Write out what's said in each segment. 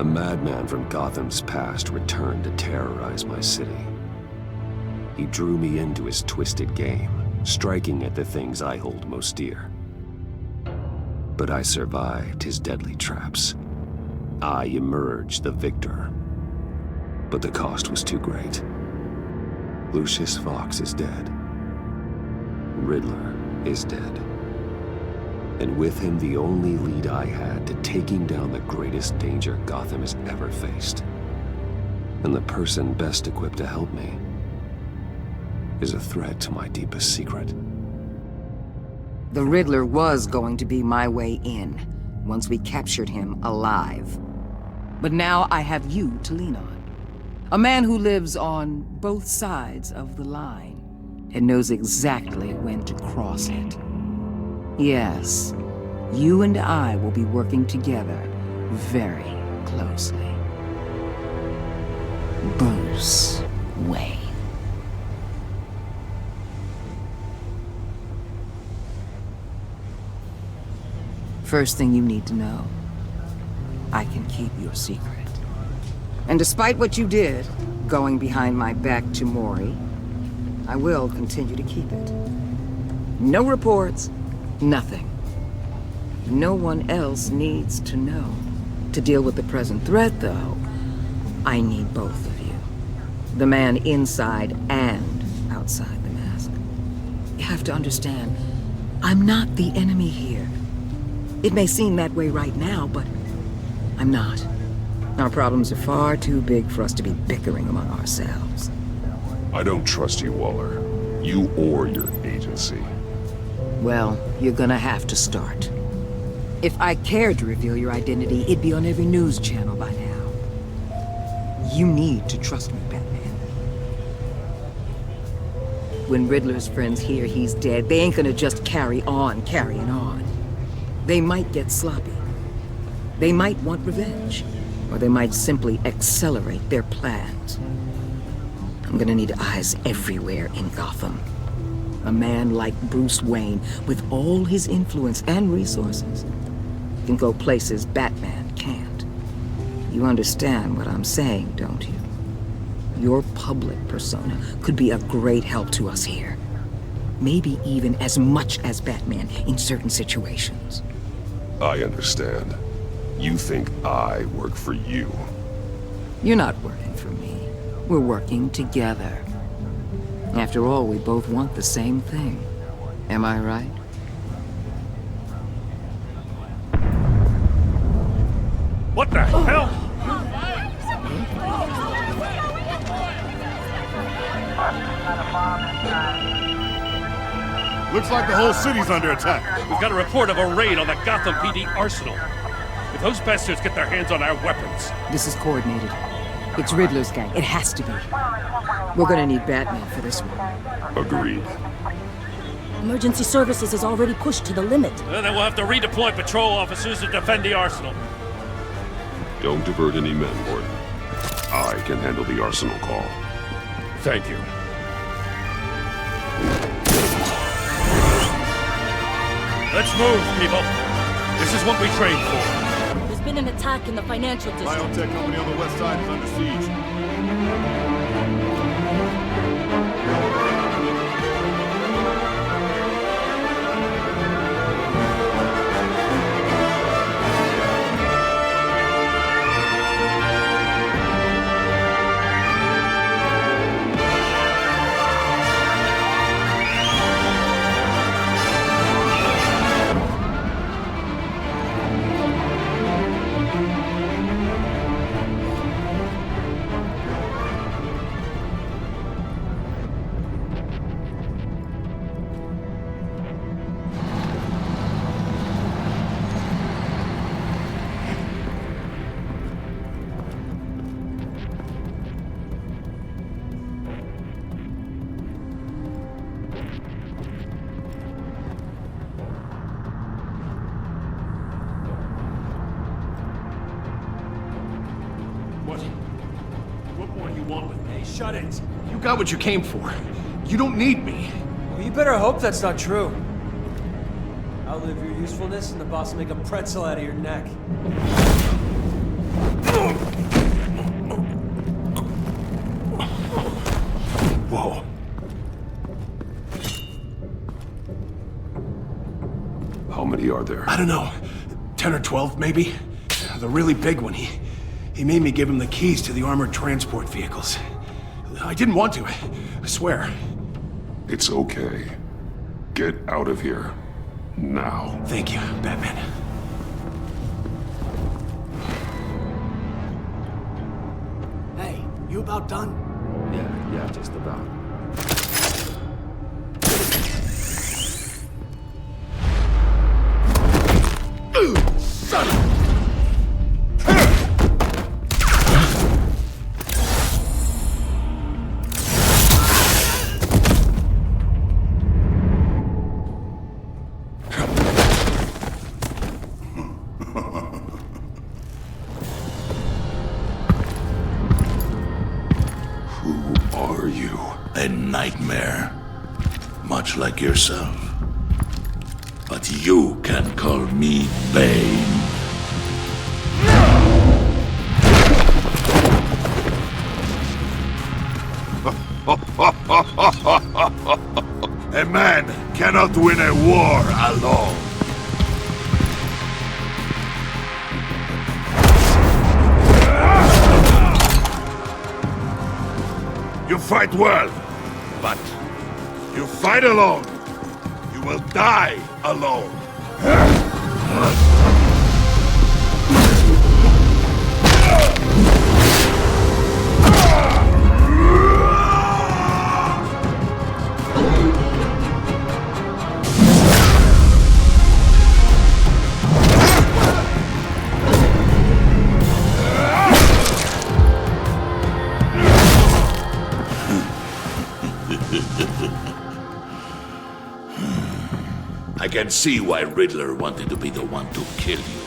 A madman from Gotham's past returned to terrorize my city. He drew me into his twisted game, striking at the things I hold most dear. But I survived his deadly traps. I emerged the victor. But the cost was too great. Lucius Fox is dead. Riddler is dead. And with him, the only lead I had to taking down the greatest danger Gotham has ever faced. And the person best equipped to help me is a threat to my deepest secret. The Riddler was going to be my way in, once we captured him alive. But now I have you to lean on. A man who lives on both sides of the line, and knows exactly when to cross it. Yes, you and I will be working together very closely. Bruce Wayne. First thing you need to know, I can keep your secret. And despite what you did, going behind my back to Mori, I will continue to keep it. No reports, nothing. No one else needs to know. To deal with the present threat, though, I need both of you. The man inside and outside the mask. You have to understand, I'm not the enemy here. It may seem that way right now, but I'm not. Our problems are far too big for us to be bickering among ourselves. I don't trust you, Waller. You or your agency. Well, you're gonna have to start. If I cared to reveal your identity, it'd be on every news channel by now. You need to trust me, Batman. When Riddler's friends hear he's dead, they ain't gonna just carry on carrying on. They might get sloppy. They might want revenge. Or they might simply accelerate their plans. I'm gonna need eyes everywhere in Gotham. A man like Bruce Wayne, with all his influence and resources, can go places Batman can't. You understand what I'm saying, don't you? Your public persona could be a great help to us here. Maybe even as much as Batman in certain situations. I understand. You think I work for you. You're not working for me. We're working together. After all, we both want the same thing. Am I right? What the hell? Looks like the whole city's under attack. We've got a report of a raid on the Gotham PD arsenal. If those bastards get their hands on our weapons... This is coordinated. It's Riddler's gang. It has to be. We're gonna need Batman for this one. Agreed. Emergency services is already pushed to the limit. Then we'll have to redeploy patrol officers to defend the arsenal. Don't divert any men, Gordon. I can handle the arsenal call. Thank you. Let's move, people. This is what we trained for. There's been an attack in the financial district. Biotech company on the west side is under siege. What more you want with me? Hey, shut it. You got what you came for. You don't need me. Well, you better hope that's not true. Outlive your usefulness and the boss will make a pretzel out of your neck. are there? I don't know. 10 or 12, maybe? The really big one, he made me give him the keys to the armored transport vehicles. I didn't want to, I swear. It's okay. Get out of here. Now. Thank you, Batman. Hey, you about done? Yeah, just about. Son of... Who are you? A nightmare. Much like yourself. But you can call me Bane. A man cannot win a war alone. You fight well, but you fight alone. You will die alone. I can see why Riddler wanted to be the one to kill you.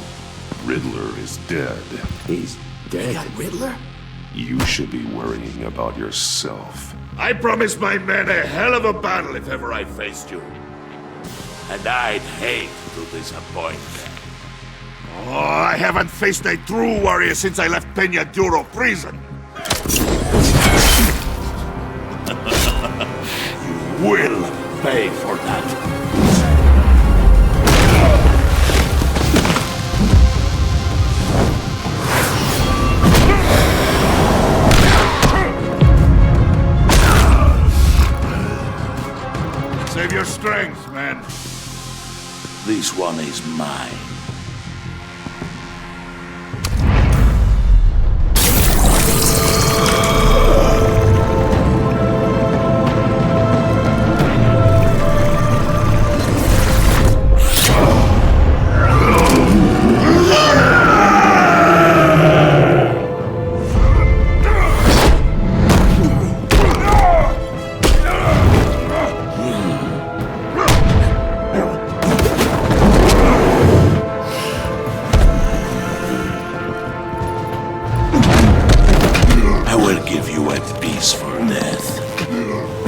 Riddler is dead. He's dead. You got Riddler? You should be worrying about yourself. I promised my men a hell of a battle if ever I faced you. And I'd hate to disappoint them. Oh, I haven't faced a true warrior since I left Peña Duro prison. You will pay for that. Save your strength, man. This one is mine.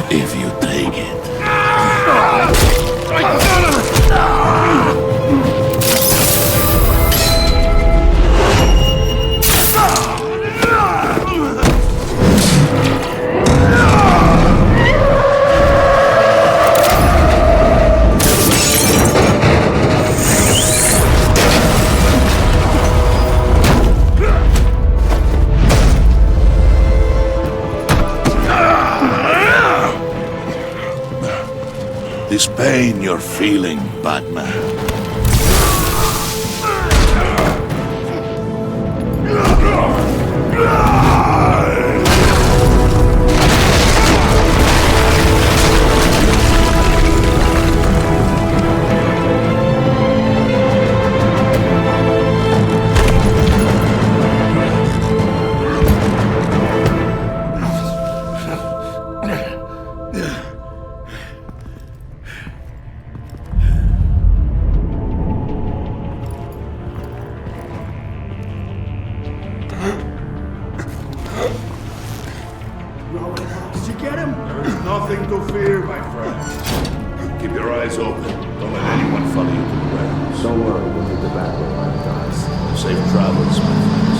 If you take it. This pain you're feeling, Batman. Did you get him? There's nothing to fear, my friend. Keep your eyes open. Don't let anyone follow you to the warehouse. Don't worry, we'll get the back with my guys. Safe travels, my friends.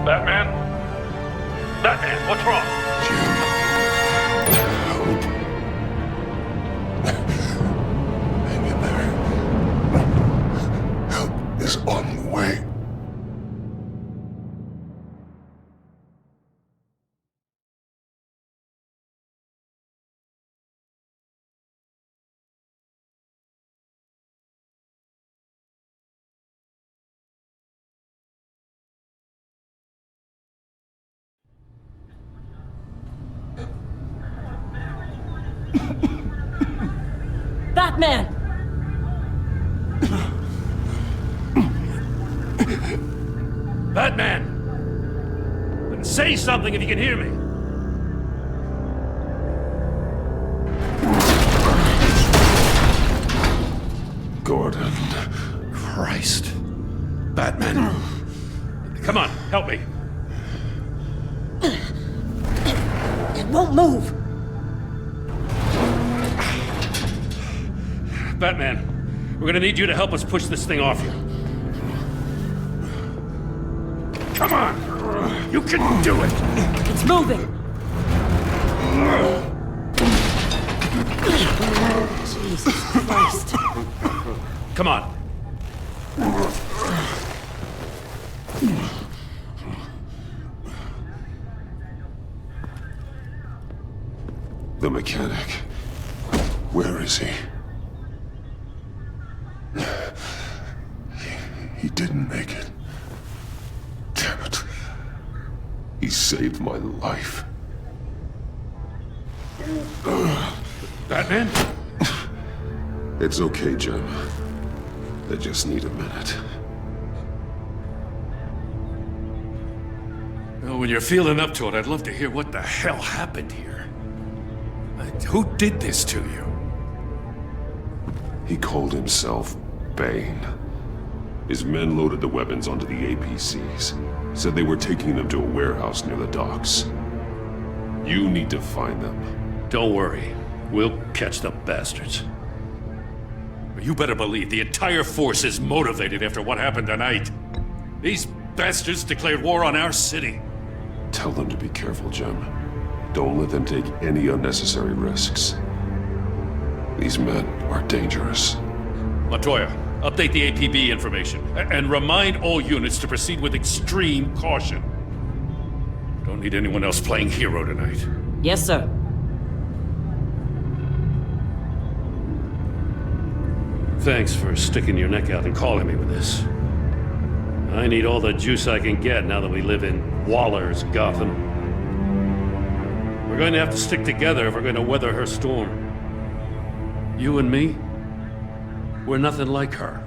Batman? Batman, what's wrong? Hang in there. Help is on the way. Batman! Batman! Say something if you can hear me. Gordon. Christ. Batman. Come on, help me. It won't move! Batman, we're gonna need you to help us push this thing off you. Come on! You can do it! It's moving! Jesus Christ. Come on. The mechanic. Where is he? He didn't make it. Damn it. He saved my life. Batman? It's okay, Jim. I just need a minute. Well, when you're feeling up to it, I'd love to hear what the hell happened here. Who did this to you? He called himself Bane. His men loaded the weapons onto the APCs. Said they were taking them to a warehouse near the docks. You need to find them. Don't worry. We'll catch the bastards. But you better believe the entire force is motivated after what happened tonight. These bastards declared war on our city. Tell them to be careful, Jim. Don't let them take any unnecessary risks. These men are dangerous. Montoya, update the APB information, and remind all units to proceed with extreme caution. Don't need anyone else playing hero tonight. Yes, sir. Thanks for sticking your neck out and calling me with this. I need all the juice I can get now that we live in Waller's Gotham. We're going to have to stick together if we're going to weather her storm. You and me, we're nothing like her.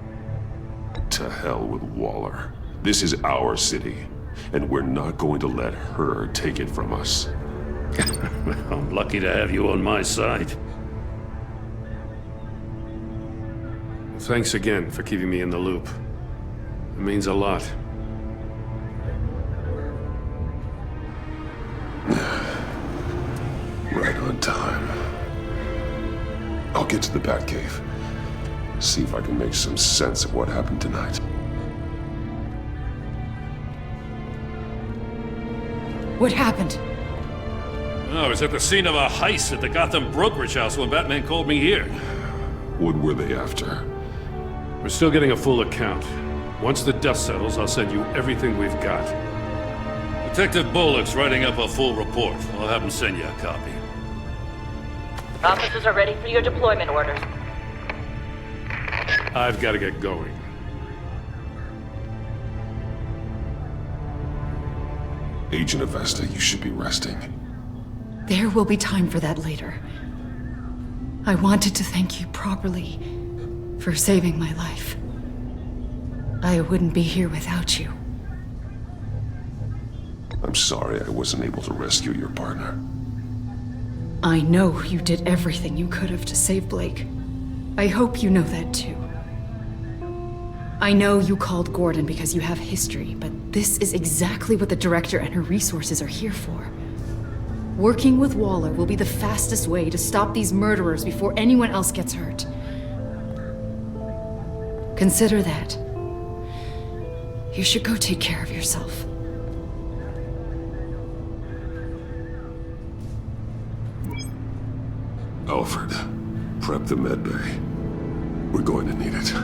To hell with Waller. This is our city, and we're not going to let her take it from us. I'm lucky to have you on my side. Thanks again for keeping me in the loop. It means a lot. Right on time. I'll get to the Batcave. See if I can make some sense of what happened tonight. What happened? I was at the scene of a heist at the Gotham brokerage house when Batman called me here. What were they after? We're still getting a full account. Once the dust settles, I'll send you everything we've got. Detective Bullock's writing up a full report. I'll have him send you a copy. Officers are ready for your deployment orders. I've got to get going. Agent Avesta, you should be resting. There will be time for that later. I wanted to thank you properly for saving my life. I wouldn't be here without you. I'm sorry I wasn't able to rescue your partner. I know you did everything you could have to save Blake. I hope you know that too. I know you called Gordon because you have history, but this is exactly what the Director and her resources are here for. Working with Waller will be the fastest way to stop these murderers before anyone else gets hurt. Consider that. You should go take care of yourself. Alfred, prep the medbay. We're going to need it.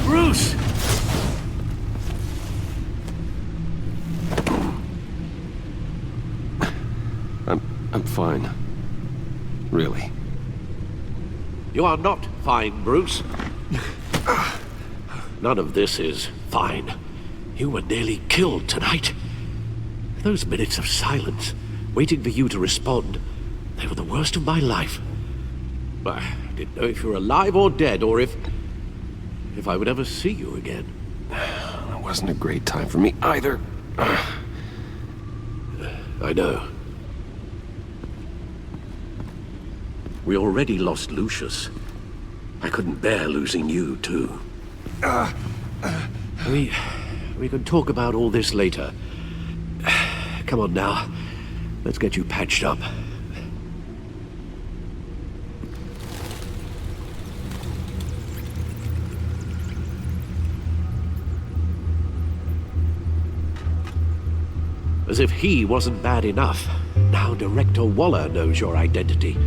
Bruce! I'm fine. Really. You are not fine, Bruce. None of this is fine. You were nearly killed tonight. Those minutes of silence, waiting for you to respond, they were the worst of my life. I didn't know if you were alive or dead, or if I would ever see you again. It wasn't a great time for me either. I know. We already lost Lucius. I couldn't bear losing you, too. We can talk about all this later. Come on now. Let's get you patched up. As if he wasn't bad enough, now Director Waller knows your identity.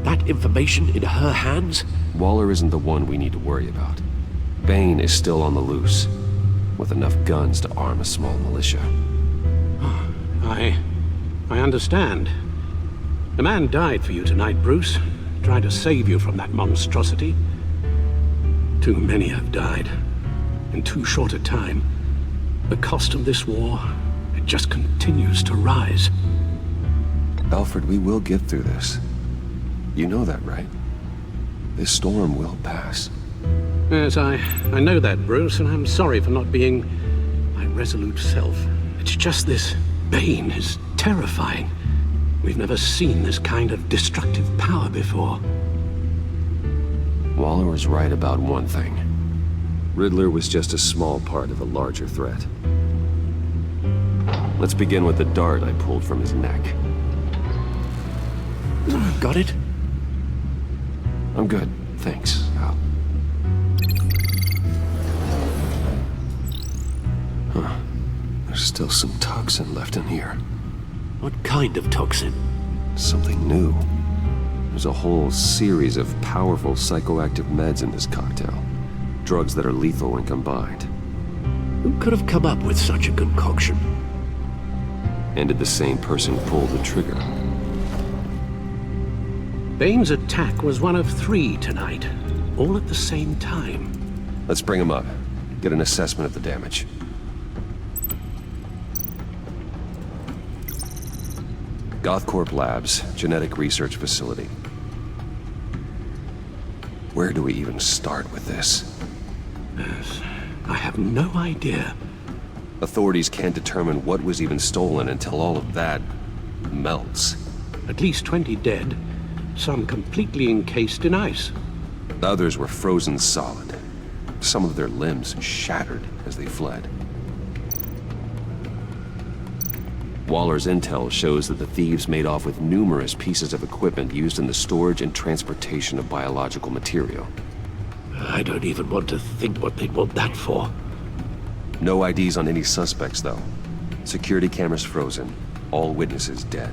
That information in her hands? Waller isn't the one we need to worry about. Bane is still on the loose, with enough guns to arm a small militia. I understand. A man died for you tonight, Bruce. Tried to save you from that monstrosity. Too many have died. In too short a time. The cost of this war, it just continues to rise. Alfred, we will get through this. You know that, right? This storm will pass. Yes, I know that, Bruce, and I'm sorry for not being my resolute self. It's just this Bane is terrifying. We've never seen this kind of destructive power before. Waller was right about one thing. Riddler was just a small part of a larger threat. Let's begin with the dart I pulled from his neck. Got it? I'm good, thanks, Al. Huh. There's still some toxin left in here. What kind of toxin? Something new. There's a whole series of powerful psychoactive meds in this cocktail. Drugs that are lethal when combined. Who could have come up with such a concoction? And did the same person pull the trigger? Bane's attack was one of 3 tonight, all at the same time. Let's bring him up. Get an assessment of the damage. Gothcorp Labs, genetic research facility. Where do we even start with this? Yes, I have no idea. Authorities can't determine what was even stolen until all of that melts. At least 20 dead, some completely encased in ice. Others were frozen solid. Some of their limbs shattered as they fled. Waller's intel shows that the thieves made off with numerous pieces of equipment used in the storage and transportation of biological material. I don't even want to think what they'd want that for. No IDs on any suspects, though. Security cameras frozen. All witnesses dead.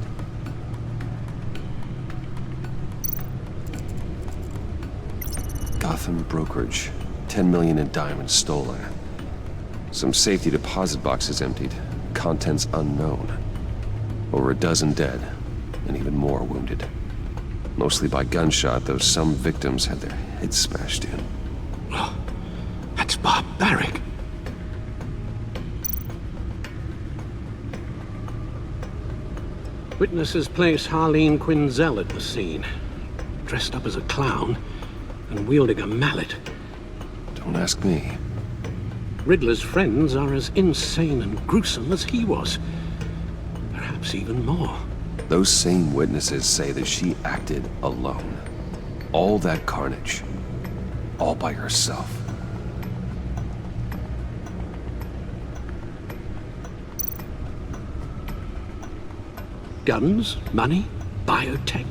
Gotham brokerage. 10 million in diamonds stolen. Some safety deposit boxes emptied. Contents unknown. Over a dozen dead, and even more wounded. Mostly by gunshot, though some victims had their heads smashed in. Oh, that's barbaric. Witnesses place Harleen Quinzel at the scene, dressed up as a clown and wielding a mallet. Don't ask me. Riddler's friends are as insane and gruesome as he was. Perhaps even more. Those same witnesses say that she acted alone. All that carnage. All by herself. Guns, money, biotech.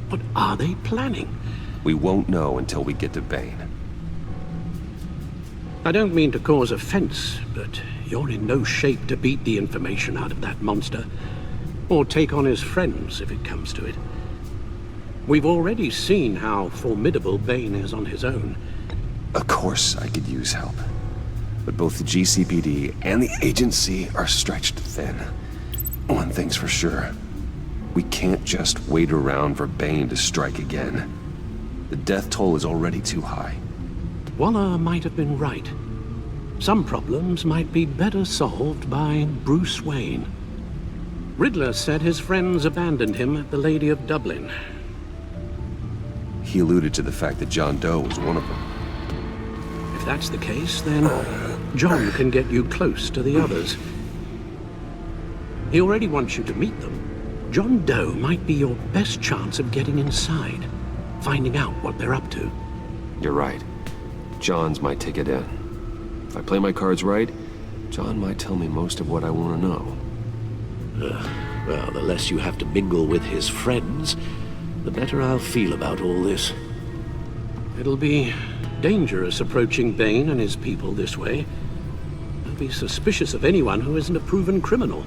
What are they planning? We won't know until we get to Bane. I don't mean to cause offense, but you're in no shape to beat the information out of that monster. Or take on his friends, if it comes to it. We've already seen how formidable Bane is on his own. Of course I could use help. But both the GCPD and the agency are stretched thin. One thing's for sure. We can't just wait around for Bane to strike again. The death toll is already too high. Waller might have been right. Some problems might be better solved by Bruce Wayne. Riddler said his friends abandoned him at the Lady of Dublin. He alluded to the fact that John Doe was one of them. If that's the case, then John can get you close to the others. He already wants you to meet them. John Doe might be your best chance of getting inside, finding out what they're up to. You're right. John's my ticket in. If I play my cards right, John might tell me most of what I want to know. Well, the less you have to mingle with his friends, the better I'll feel about all this. It'll be dangerous approaching Bane and his people this way. They'll be suspicious of anyone who isn't a proven criminal.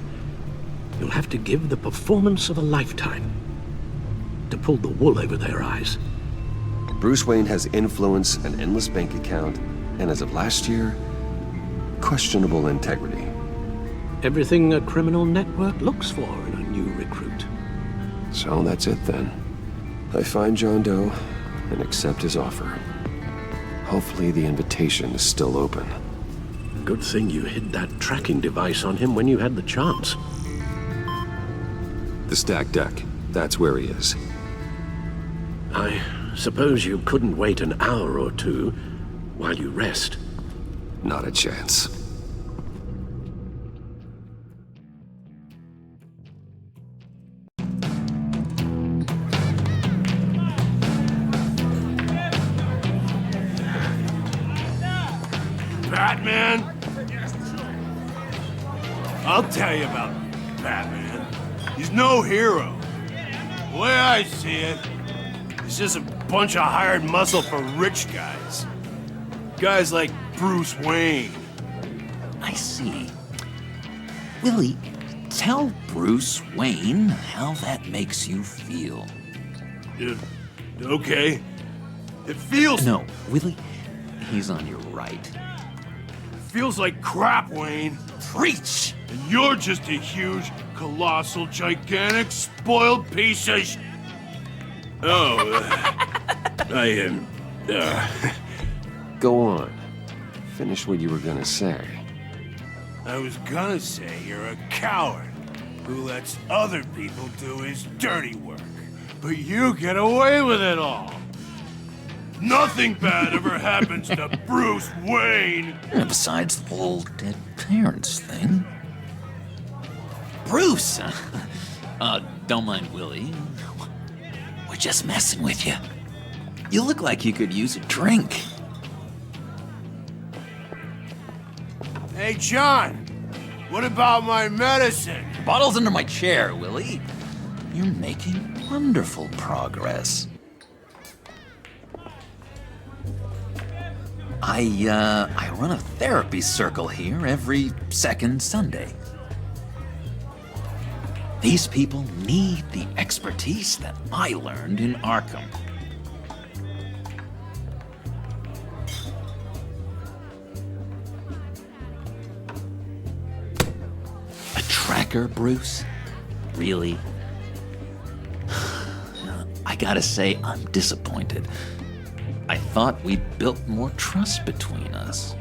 You'll have to give the performance of a lifetime to pull the wool over their eyes. Bruce Wayne has influence, an endless bank account, and as of last year, questionable integrity. Everything a criminal network looks for in a new recruit. So that's it then. I find John Doe and accept his offer. Hopefully the invitation is still open. Good thing you hid that tracking device on him when you had the chance. The stacked deck. That's where he is. I suppose you couldn't wait an hour or two while you rest. Not a chance. Batman? I'll tell you about Batman. He's no hero. The way I see it, he's just a bunch of hired muscle for rich guys. Guys like Bruce Wayne. I see. Willie, tell Bruce Wayne how that makes you feel. Okay. It feels... No, Willie, he's on your right. Feels like crap, Wayne. Preach! And you're just a huge, colossal, gigantic, spoiled piece of I am... Go on. Finish what you were gonna say. I was gonna say you're a coward who lets other people do his dirty work. But you get away with it all. Nothing bad ever happens to Bruce Wayne. Besides the whole dead parents thing. Bruce! Don't mind Willie. We're just messing with you. You look like you could use a drink. Hey, John. What about my medicine? The bottle's under my chair, Willie. You're making wonderful progress. I run a therapy circle here every second Sunday. These people need the expertise that I learned in Arkham. A tracker, Bruce? Really? I gotta say, I'm disappointed. I thought we'd built more trust between us.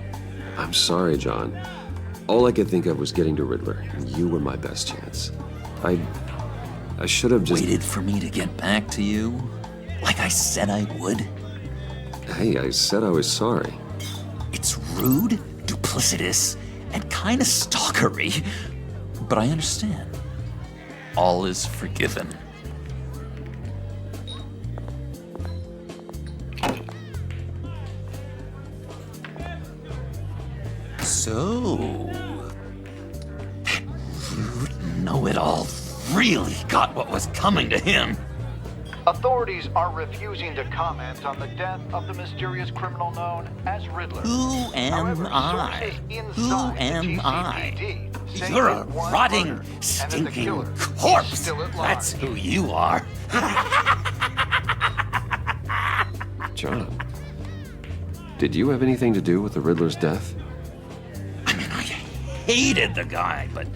I'm sorry, John. All I could think of was getting to Riddler, and you were my best chance. I should have just... Waited for me to get back to you? Like I said I would? Hey, I said I was sorry. It's rude to duplicitous and kind of stalkery, but I understand. All is forgiven. So, that rude know-it-all really got what was coming to him. Authorities are refusing to comment on the death of the mysterious criminal known as Riddler. Who am I? Who am I? You're a rotting, stinking corpse. That's who you are. John, did you have anything to do with the Riddler's death? Hated the guy, but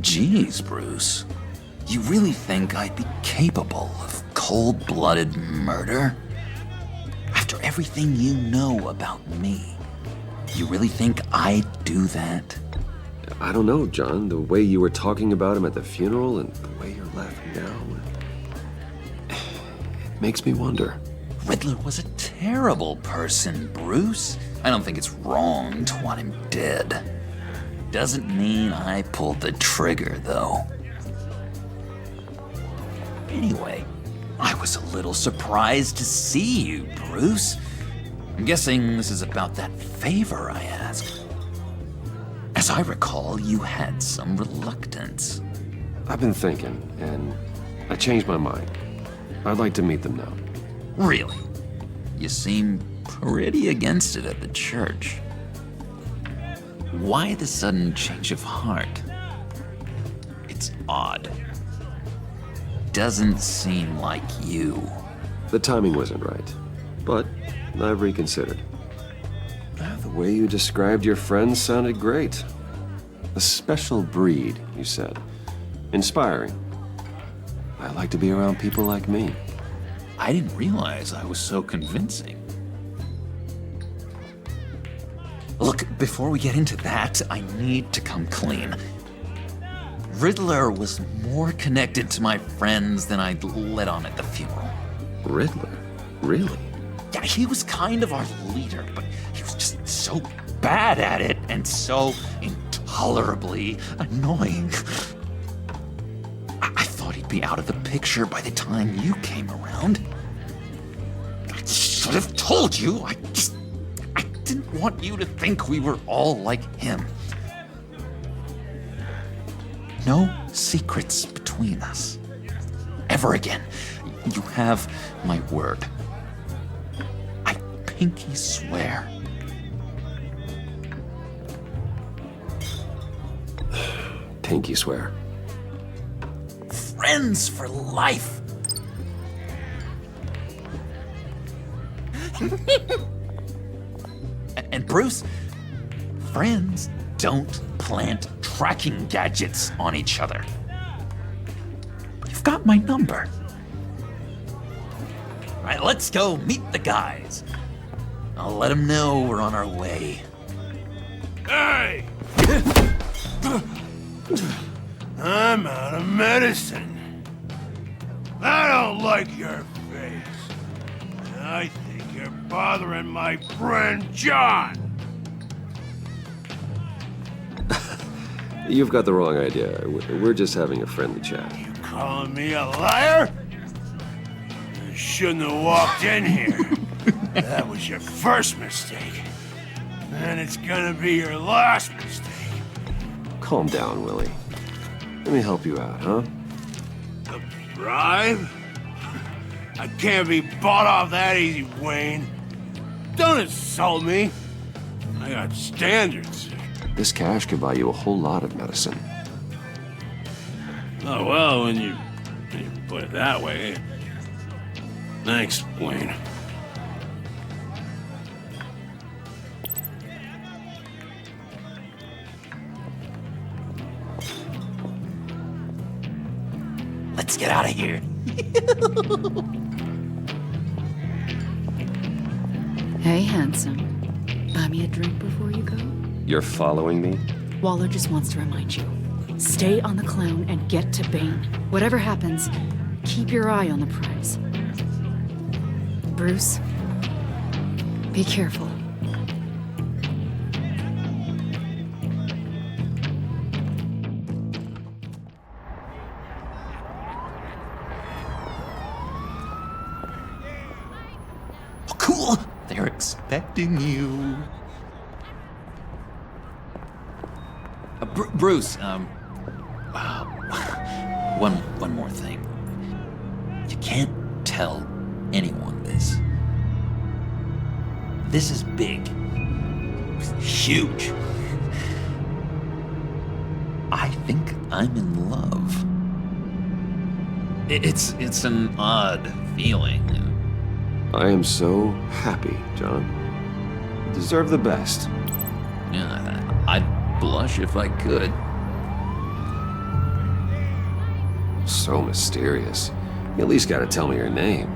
geez, Bruce, you really think I'd be capable of cold-blooded murder? After everything you know about me, you really think I'd do that? I don't know, John. The way you were talking about him at the funeral and the way you're laughing now, it makes me wonder. Riddler was a terrible person, Bruce. I don't think it's wrong to want him dead. Doesn't mean I pulled the trigger, though. Anyway, I was a little surprised to see you, Bruce. I'm guessing this is about that favor I asked. As I recall, you had some reluctance. I've been thinking, and I changed my mind. I'd like to meet them now. Really? You seem pretty against it at the church. Why the sudden change of heart? It's odd. Doesn't seem like you. The timing wasn't right, but I've reconsidered. The way you described your friends sounded great. A special breed, you said. Inspiring. I like to be around people like me. I didn't realize I was so convincing. Look, before we get into that, I need to come clean. Riddler was more connected to my friends than I'd let on at the funeral. Riddler? Really? Yeah, he was kind of our leader, but he was just so bad at it and so intolerably annoying. I thought he'd be out of the picture by the time you came around. I should have told you. I didn't want you to think we were all like him. No secrets between us. Ever again. You have my word. I pinky swear. Pinky swear. Friends for life. And Bruce, friends don't plant tracking gadgets on each other. You've got my number. All right, let's go meet the guys. I'll let them know we're on our way. Hey! I'm out of medicine. I don't like your face. I think you're bothering my friend John. You've got the wrong idea. We're just having a friendly chat. You calling me a liar? You shouldn't have walked in here. That was your first mistake. And it's gonna be your last mistake. Calm down, Willie. Let me help you out, huh? A bribe? I can't be bought off that easy, Wayne. Don't insult me. I got standards. This cash could buy you a whole lot of medicine. Oh, well, when you put it that way. Thanks, Wayne. Let's get out of here. Hey, handsome. Buy me a drink before you go? You're following me? Waller just wants to remind you. Stay on the clown and get to Bane. Whatever happens, keep your eye on the prize. Bruce, be careful. fool! They're expecting you. Bruce, one more thing. You can't tell anyone this. This is big. Huge. I think I'm in love. It's an odd feeling. I am so happy, John. You deserve the best. Yeah, I'd blush if I could. So mysterious. You at least gotta tell me her name.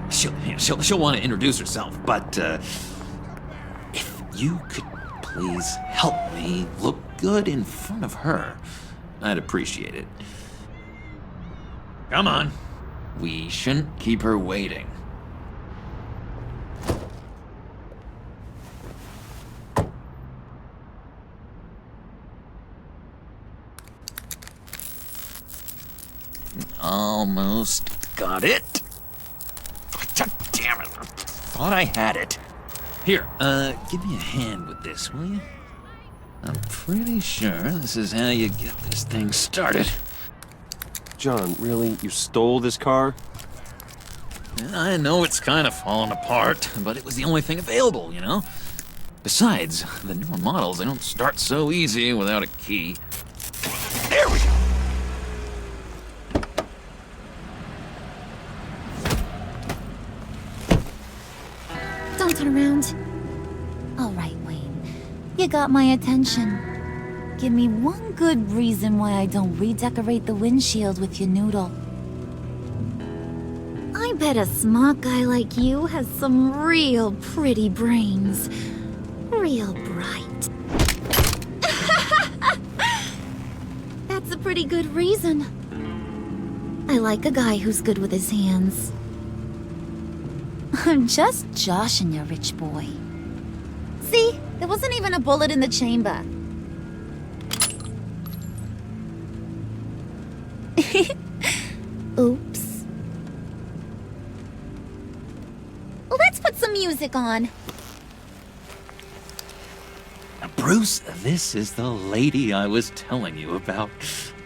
She'll want to introduce herself, but if you could please help me look good in front of her, I'd appreciate it. Come on. We shouldn't keep her waiting. Almost got it. God damn it. I thought I had it. Here, give me a hand with this, will you? I'm pretty sure this is how you get this thing started. John, really? You stole this car? I know it's kind of falling apart, but it was the only thing available, you know? Besides, the newer models, they don't start so easy without a key. There we go! Don't turn around. All right, Wayne. You got my attention. Give me one good reason why I don't redecorate the windshield with your noodle. I bet a smart guy like you has some real pretty brains. Real bright. That's a pretty good reason. I like a guy who's good with his hands. I'm just joshing you, rich boy. See? There wasn't even a bullet in the chamber. Oops. Let's put some music on. Bruce, this is the lady I was telling you about.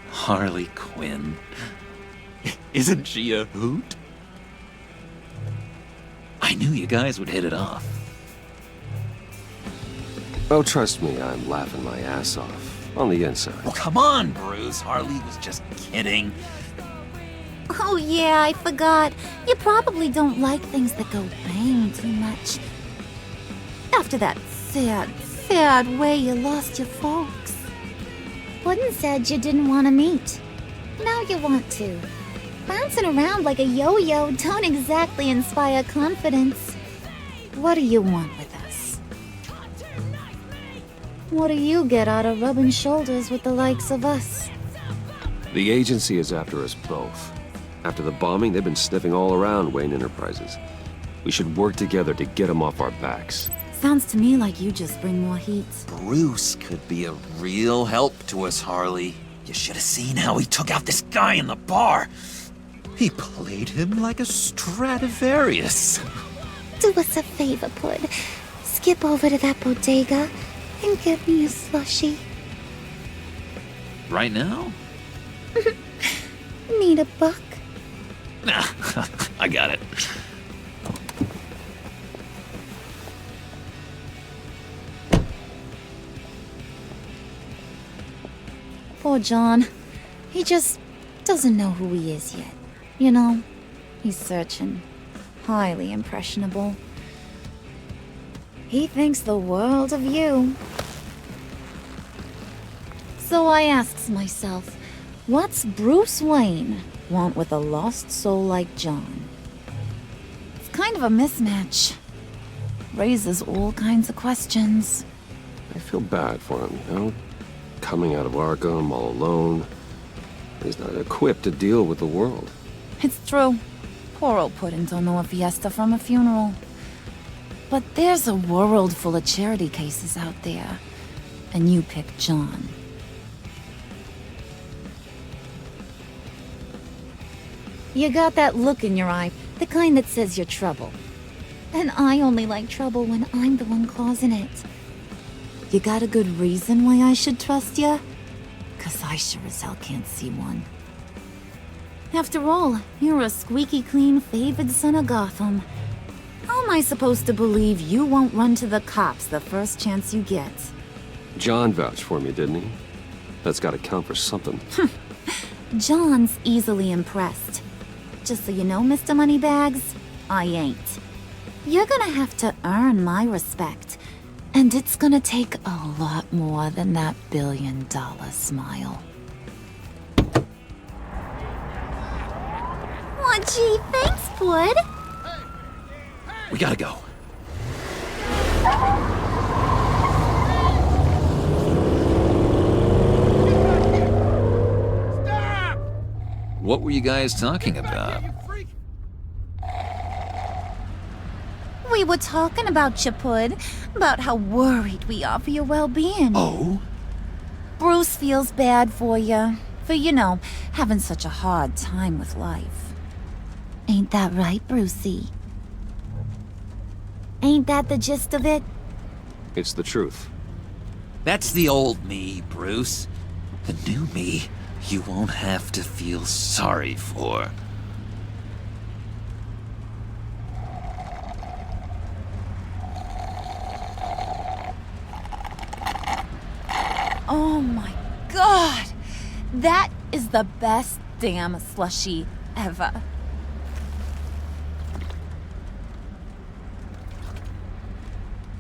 Harley Quinn. Isn't she a hoot? I knew you guys would hit it off. Oh, trust me, I'm laughing my ass off. On the inside. Well, come on, Bruce. Harley was just kidding. Oh yeah, I forgot. You probably don't like things that go bang too much. After that sad way you lost your folks. Wooden said you didn't want to meet. Now you want to. Bouncing around like a yo-yo don't exactly inspire confidence. What do you want with us? What do you get out of rubbing shoulders with the likes of us? The agency is after us both. After the bombing, they've been sniffing all around Wayne Enterprises. We should work together to get them off our backs. Sounds to me like you just bring more heat. Bruce could be a real help to us, Harley. You should have seen how he took out this guy in the bar. He played him like a Stradivarius. Do us a favor, Pud. Skip over to that bodega and get me a slushie. Right now? Need a buck? Nah, I got it. Poor John. He just doesn't know who he is yet. You know, he's searching. Highly impressionable. He thinks the world of you. So I asks myself, what's Bruce Wayne want with a lost soul like John? It's kind of a mismatch. Raises all kinds of questions. I feel bad for him, you know? Coming out of Arkham all alone. He's not equipped to deal with the world. It's true. Poor old Puddin' don't know a fiesta from a funeral. But there's a world full of charity cases out there. And you pick John. You got that look in your eye, the kind that says you're trouble. And I only like trouble when I'm the one causing it. You got a good reason why I should trust you? 'Cause I sure as hell can't see one. After all, you're a squeaky clean favored son of Gotham. How am I supposed to believe you won't run to the cops the first chance you get? John vouched for me, didn't he? That's gotta count for something. John's easily impressed. Just so you know, Mr. Moneybags, I ain't. You're gonna have to earn my respect. And it's gonna take a lot more than that billion-dollar smile. Aw, gee, thanks, bud. We gotta go. What were you guys talking about? We were talking about you, Pud. About how worried we are for your well-being. Oh? Bruce feels bad for you. For, you know, having such a hard time with life. Ain't that right, Brucey? Ain't that the gist of it? It's the truth. That's the old me, Bruce. The new me, you won't have to feel sorry for. Oh my god! That is the best damn slushie ever.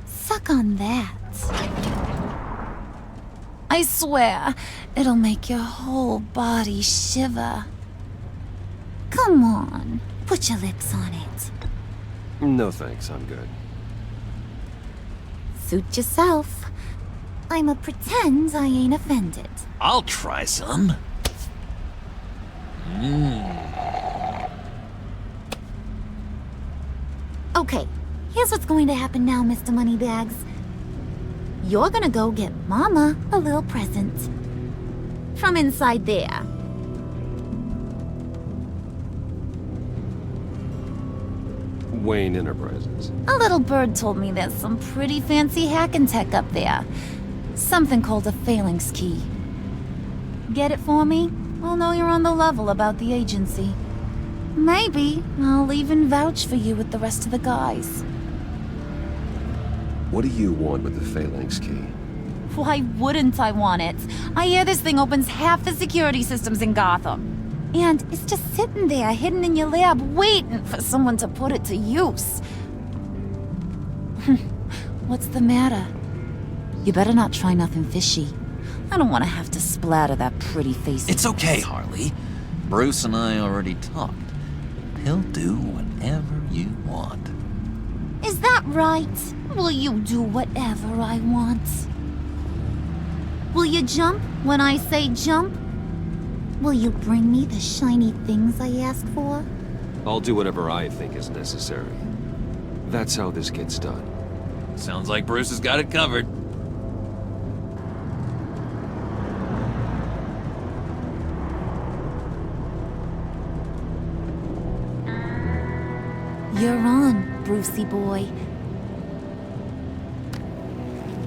Suck on that. I swear, it'll make your whole body shiver. Come on, put your lips on it. No thanks, I'm good. Suit yourself. I'ma pretend I ain't offended. I'll try some. Okay, here's what's going to happen now, Mr. Moneybags. You're gonna go get Mama a little present. From inside there. Wayne Enterprises. A little bird told me there's some pretty fancy hacking tech up there. Something called a phalanx key. Get it for me? I'll know you're on the level about the agency. Maybe I'll even vouch for you with the rest of the guys. What do you want with the phalanx key? Why wouldn't I want it? I hear this thing opens half the security systems in Gotham. And it's just sitting there, hidden in your lab, waiting for someone to put it to use. What's the matter? You better not try nothing fishy. I don't want to have to splatter that pretty face. It's okay, Harley. Bruce and I already talked. He'll do whatever you want. Is that right? Will you do whatever I want? Will you jump when I say jump? Will you bring me the shiny things I ask for? I'll do whatever I think is necessary. That's how this gets done. Sounds like Bruce has got it covered. You're on, Brucey boy.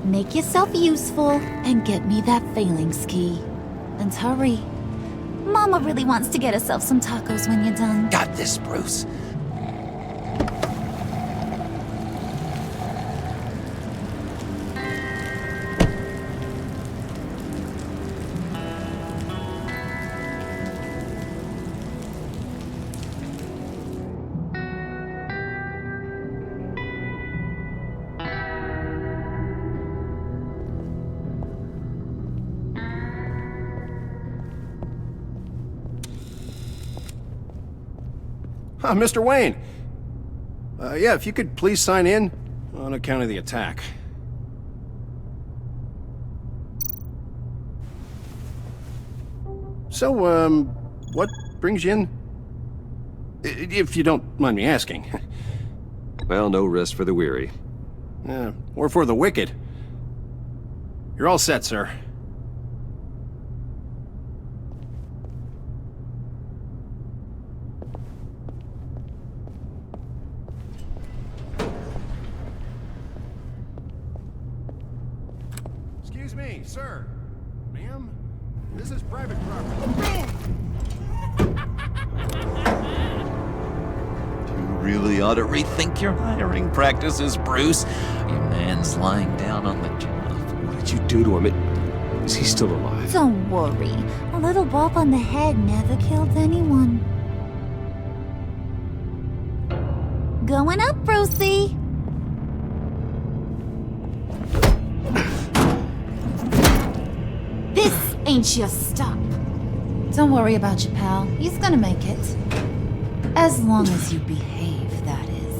Make yourself useful and get me that phalanx key. And hurry. Mama really wants to get herself some tacos when you're done. Got this, Bruce. Mr. Wayne. Yeah, if you could please sign in on account of the attack. So, what brings you in? If you don't mind me asking. Well, no rest for the weary. Or for the wicked. You're all set, sir. sir. Ma'am, this is private property. You really ought to rethink your hiring practices, Bruce. Your man's lying down on the job. What did you do to him? Is he still alive? Don't worry. A little bump on the head never killed anyone. Going up, Brucey. This ain't your stop. Don't worry about your pal. He's gonna make it. As long as you behave, that is.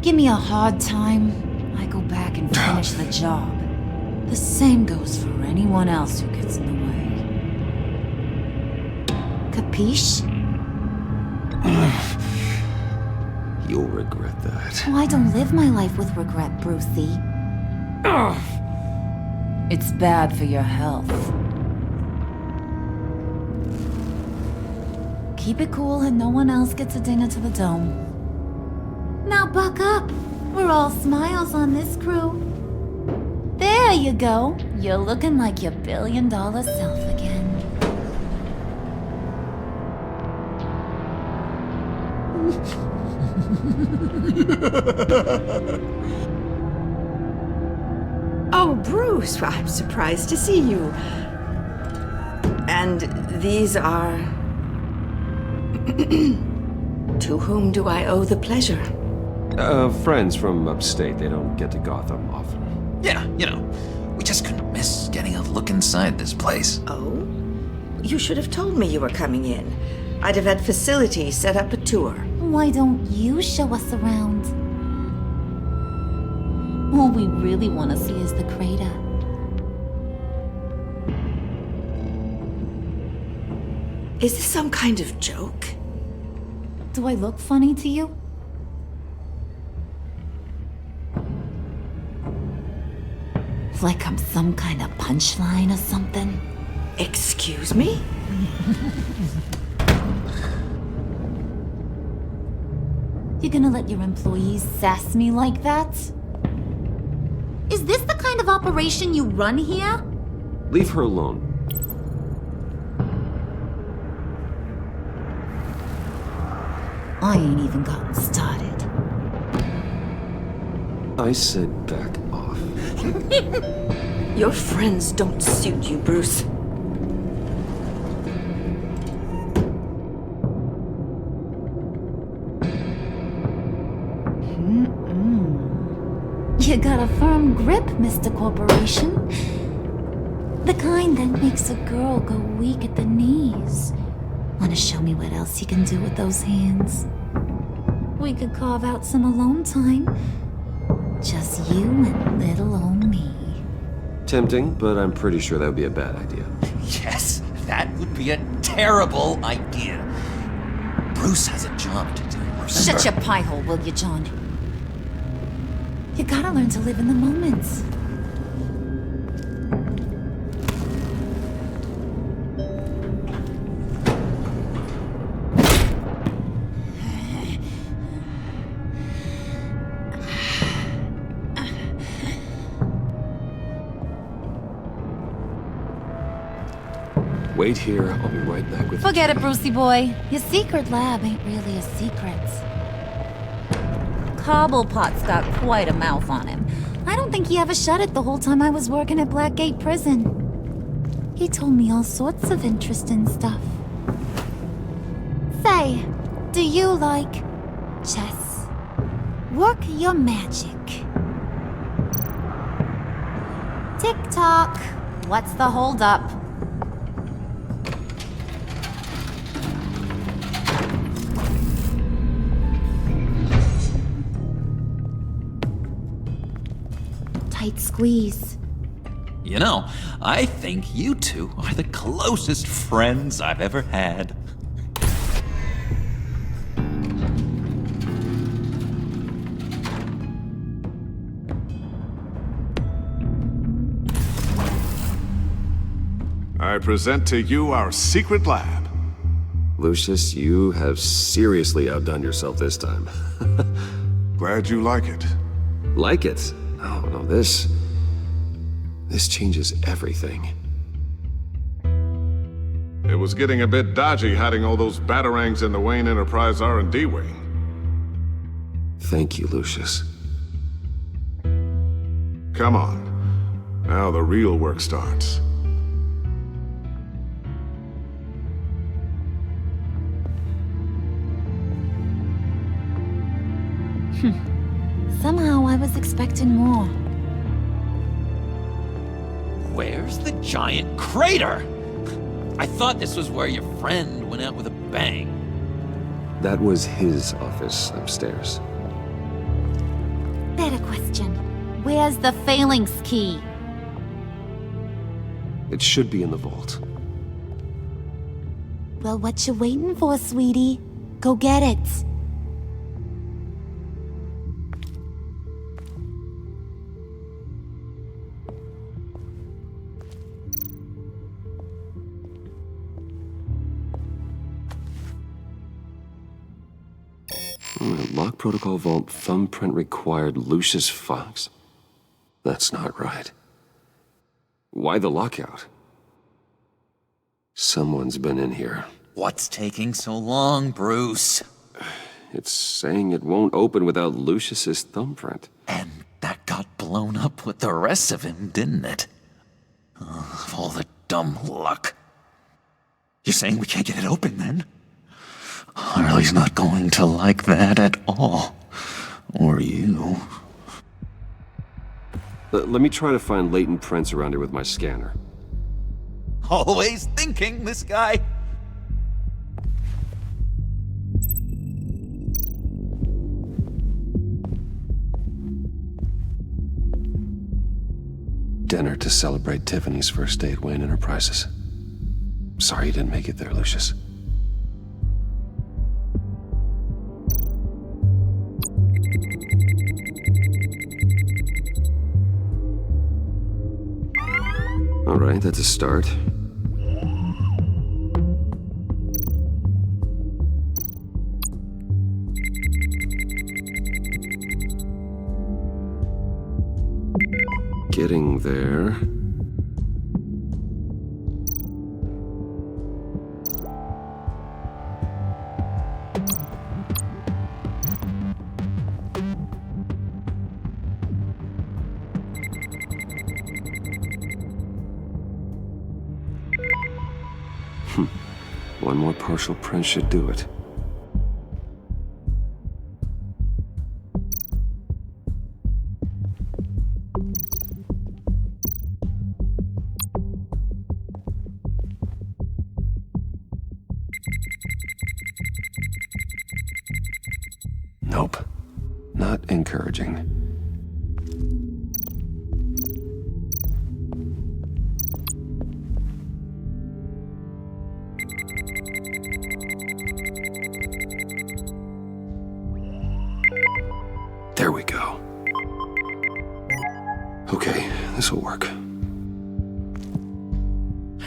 Give me a hard time, I go back and finish the job. The same goes for anyone else who gets in the way. Capiche? You'll regret that. Oh, I don't live my life with regret, Brucey. It's bad for your health. Keep it cool and no one else gets a dinner to the dome. Now buck up. We're all smiles on this crew. There you go. You're looking like your billion-dollar self again. Oh, Bruce, I'm surprised to see you. And these are... To whom do I owe the pleasure? Friends from upstate. They don't get to Gotham often. Yeah, you know, we just couldn't miss getting a look inside this place. Oh? You should have told me you were coming in. I'd have had facilities set up a tour. Why don't you show us around? All we really want to see is the crater. Is this some kind of joke? Do I look funny to you? Like I'm some kind of punchline or something? Excuse me? You're gonna let your employees sass me like that? Is this the kind of operation you run here? Leave her alone. I ain't even gotten started. I said back off. Your friends don't suit you, Bruce. You got a firm grip, Mr. Corporation. The kind that makes a girl go weak at the knees. Wanna show me what else you can do with those hands? We could carve out some alone time. Just you and little old me. Tempting, but I'm pretty sure that would be a bad idea. Yes, that would be a terrible idea. Bruce has a job to do, remember? Shut your pie hole, will you, John? You gotta learn to live in the moment. Wait here, I'll be right back with Forget it, Brucey boy. Your secret lab ain't really a secret. Cobblepot's got quite a mouth on him. I don't think he ever shut it the whole time I was working at Blackgate Prison. He told me all sorts of interesting stuff. Say, do you like chess? Work your magic. Tick-tock. What's the holdup? Tight squeeze. You know, I think you two are the closest friends I've ever had. I present to you our secret lab. Lucius, you have seriously outdone yourself this time. Glad you like it. Like it? Oh, no, this This changes everything. It was getting a bit dodgy hiding all those batarangs in the Wayne Enterprise R&D wing. Thank you, Lucius. Come on. Now the real work starts. Somehow I was expecting more. Where's the giant crater? I thought this was where your friend went out with a bang. That was his office upstairs. Better question. Where's the phalanx key? It should be in the vault. Well, what you waiting for, sweetie? Go get it. Lock protocol vault thumbprint required Lucius Fox. That's not right. Why the lockout? Someone's been in here. What's taking so long, Bruce? It's saying it won't open without Lucius's thumbprint. And that got blown up with the rest of him, didn't it? Of all the dumb luck. You're saying we can't get it open, then? Harley's not going to like that at all. Or you. Let me try to find latent prints around here with my scanner. Always thinking, this guy. Dinner to celebrate Tiffany's first day at Wayne Enterprises. Sorry you didn't make it there, Lucius. All right, that's a start. Getting there. One more partial print should do it. Nope. Not encouraging. There we go. Okay, this'll work.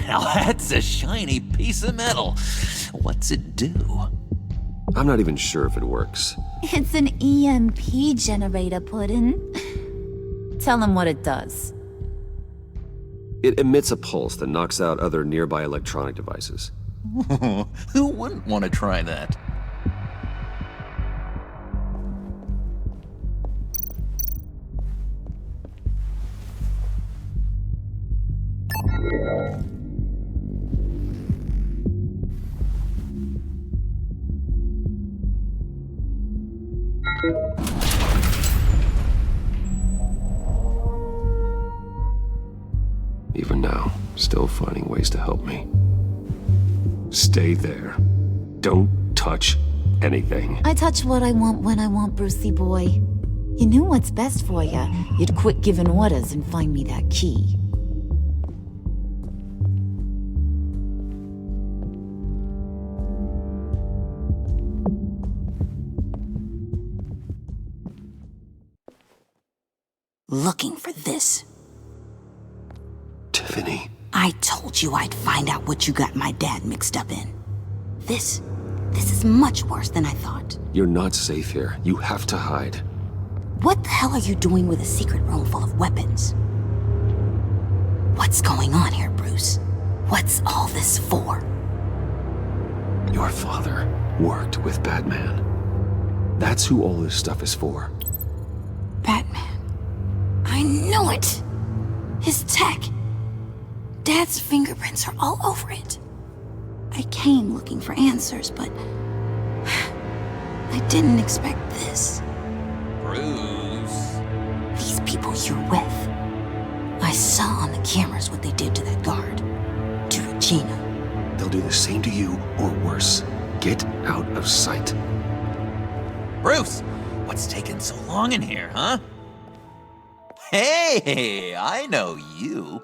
Now that's a shiny piece of metal. What's it do? I'm not even sure if it works. It's an EMP generator, Puddin'. Tell him what it does. It emits a pulse that knocks out other nearby electronic devices. Who wouldn't want to try that? Even now, still finding ways to help me. Stay there. Don't touch anything. I touch what I want when I want, Brucey boy. You knew what's best for you. You'd quit giving orders and find me that key. Looking for this. Tiffany. I told you I'd find out what you got my dad mixed up in. This is much worse than I thought. You're not safe here. You have to hide. What the hell are you doing with a secret room full of weapons? What's going on here, Bruce? What's all this for? Your father worked with Batman. That's who all this stuff is for. Batman. I knew it! His tech. Dad's fingerprints are all over it. I came looking for answers, but I didn't expect this. Bruce. These people you're with. I saw on the cameras what they did to that guard. To Regina. They'll do the same to you, or worse. Get out of sight. Bruce, what's taking so long in here, huh? Hey, I know you.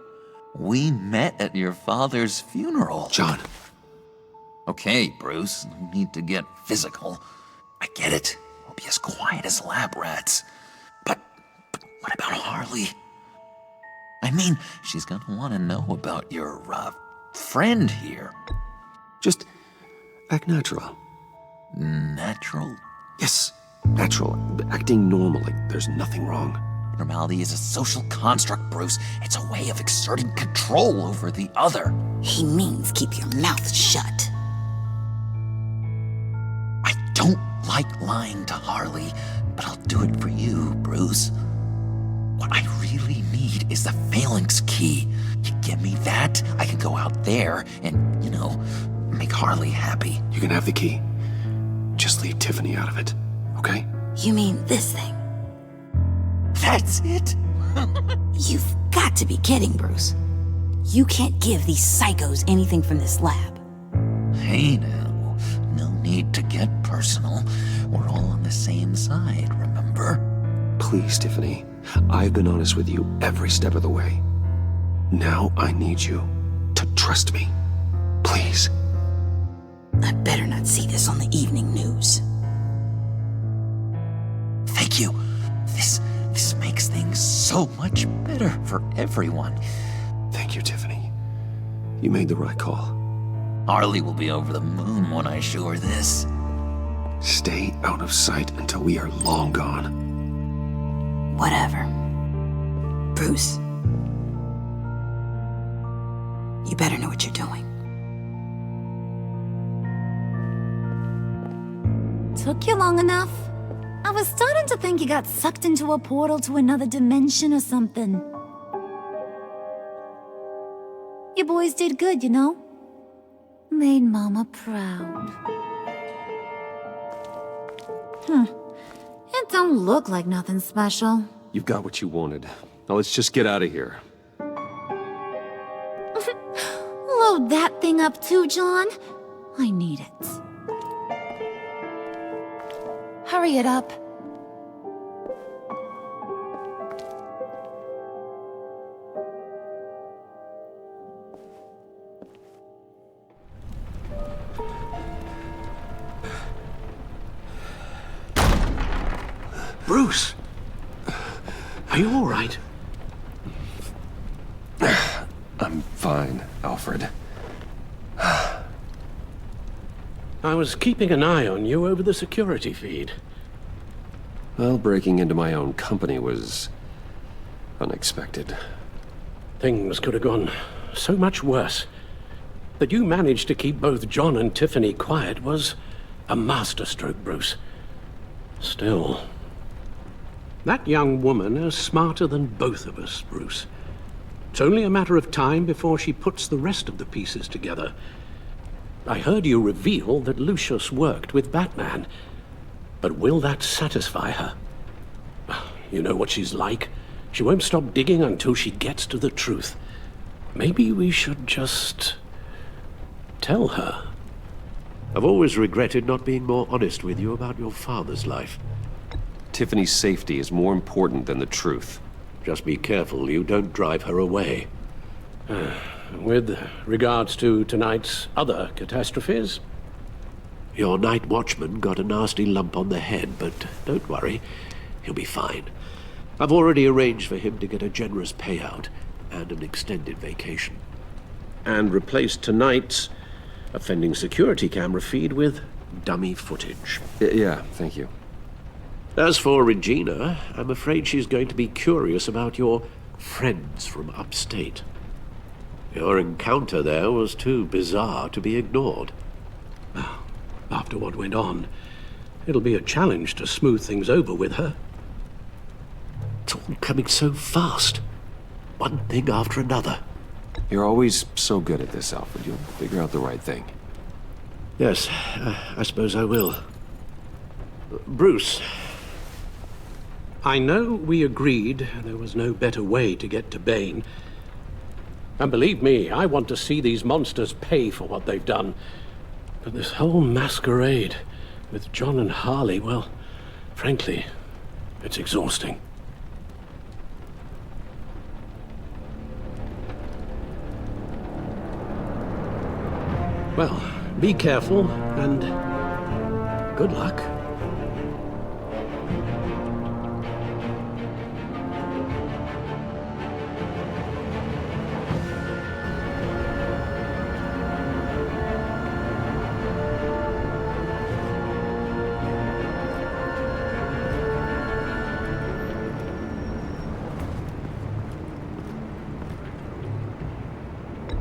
We met at your father's funeral. John. Okay, Bruce, no need to get physical. I get it. We'll be as quiet as lab rats. But what about Harley? I mean, she's gonna want to know about your, friend here. Just act natural. Natural? Yes, natural. Acting normal, like there's nothing wrong. Normality is a social construct, Bruce. It's a way of exerting control over the other. He means keep your mouth shut. I don't like lying to Harley, but I'll do it for you, Bruce. What I really need is the Phalanx key. You give me that, I can go out there and, make Harley happy. You can have the key. Just leave Tiffany out of it, okay? You mean this thing? That's it? You've got to be kidding, Bruce. You can't give these psychos anything from this lab. Hey now, no need to get personal. We're all on the same side, remember? Please, Tiffany. I've been honest with you every step of the way. Now I need you to trust me. Please. I better not see this on the evening news. Thank you. This makes things so much better for everyone. Thank you, Tiffany. You made the right call. Harley will be over the moon when I show her this. Stay out of sight until we are long gone. Whatever. Bruce. You better know what you're doing. Took you long enough? I was starting to think you got sucked into a portal to another dimension or something. You boys did good, you know? Made Mama proud. It don't look like nothing special. You've got what you wanted. Now let's just get out of here. Load that thing up too, John. I need it. Hurry it up. Bruce! Are you all right? I'm fine, Alfred. I was keeping an eye on you over the security feed. Well, breaking into my own company was unexpected. Things could have gone so much worse. That you managed to keep both John and Tiffany quiet was a masterstroke, Bruce. Still, that young woman is smarter than both of us, Bruce. It's only a matter of time before she puts the rest of the pieces together. I heard you reveal that Lucius worked with Batman. But will that satisfy her? You know what she's like. She won't stop digging until she gets to the truth. Maybe we should just tell her. I've always regretted not being more honest with you about your father's life. Tiffany's safety is more important than the truth. Just be careful you don't drive her away. With regards to tonight's other catastrophes? Your night watchman got a nasty lump on the head, but don't worry, he'll be fine. I've already arranged for him to get a generous payout and an extended vacation. And replaced tonight's offending security camera feed with dummy footage. Yeah, thank you. As for Regina, I'm afraid she's going to be curious about your friends from upstate. Your encounter there was too bizarre to be ignored. Well, after what went on, it'll be a challenge to smooth things over with her. It's all coming so fast. One thing after another. You're always so good at this, Alfred. You'll figure out the right thing. Yes, I suppose I will. Bruce. I know we agreed there was no better way to get to Bane. And believe me, I want to see these monsters pay for what they've done. But this whole masquerade with John and Harley, well, frankly, it's exhausting. Well, be careful, and good luck.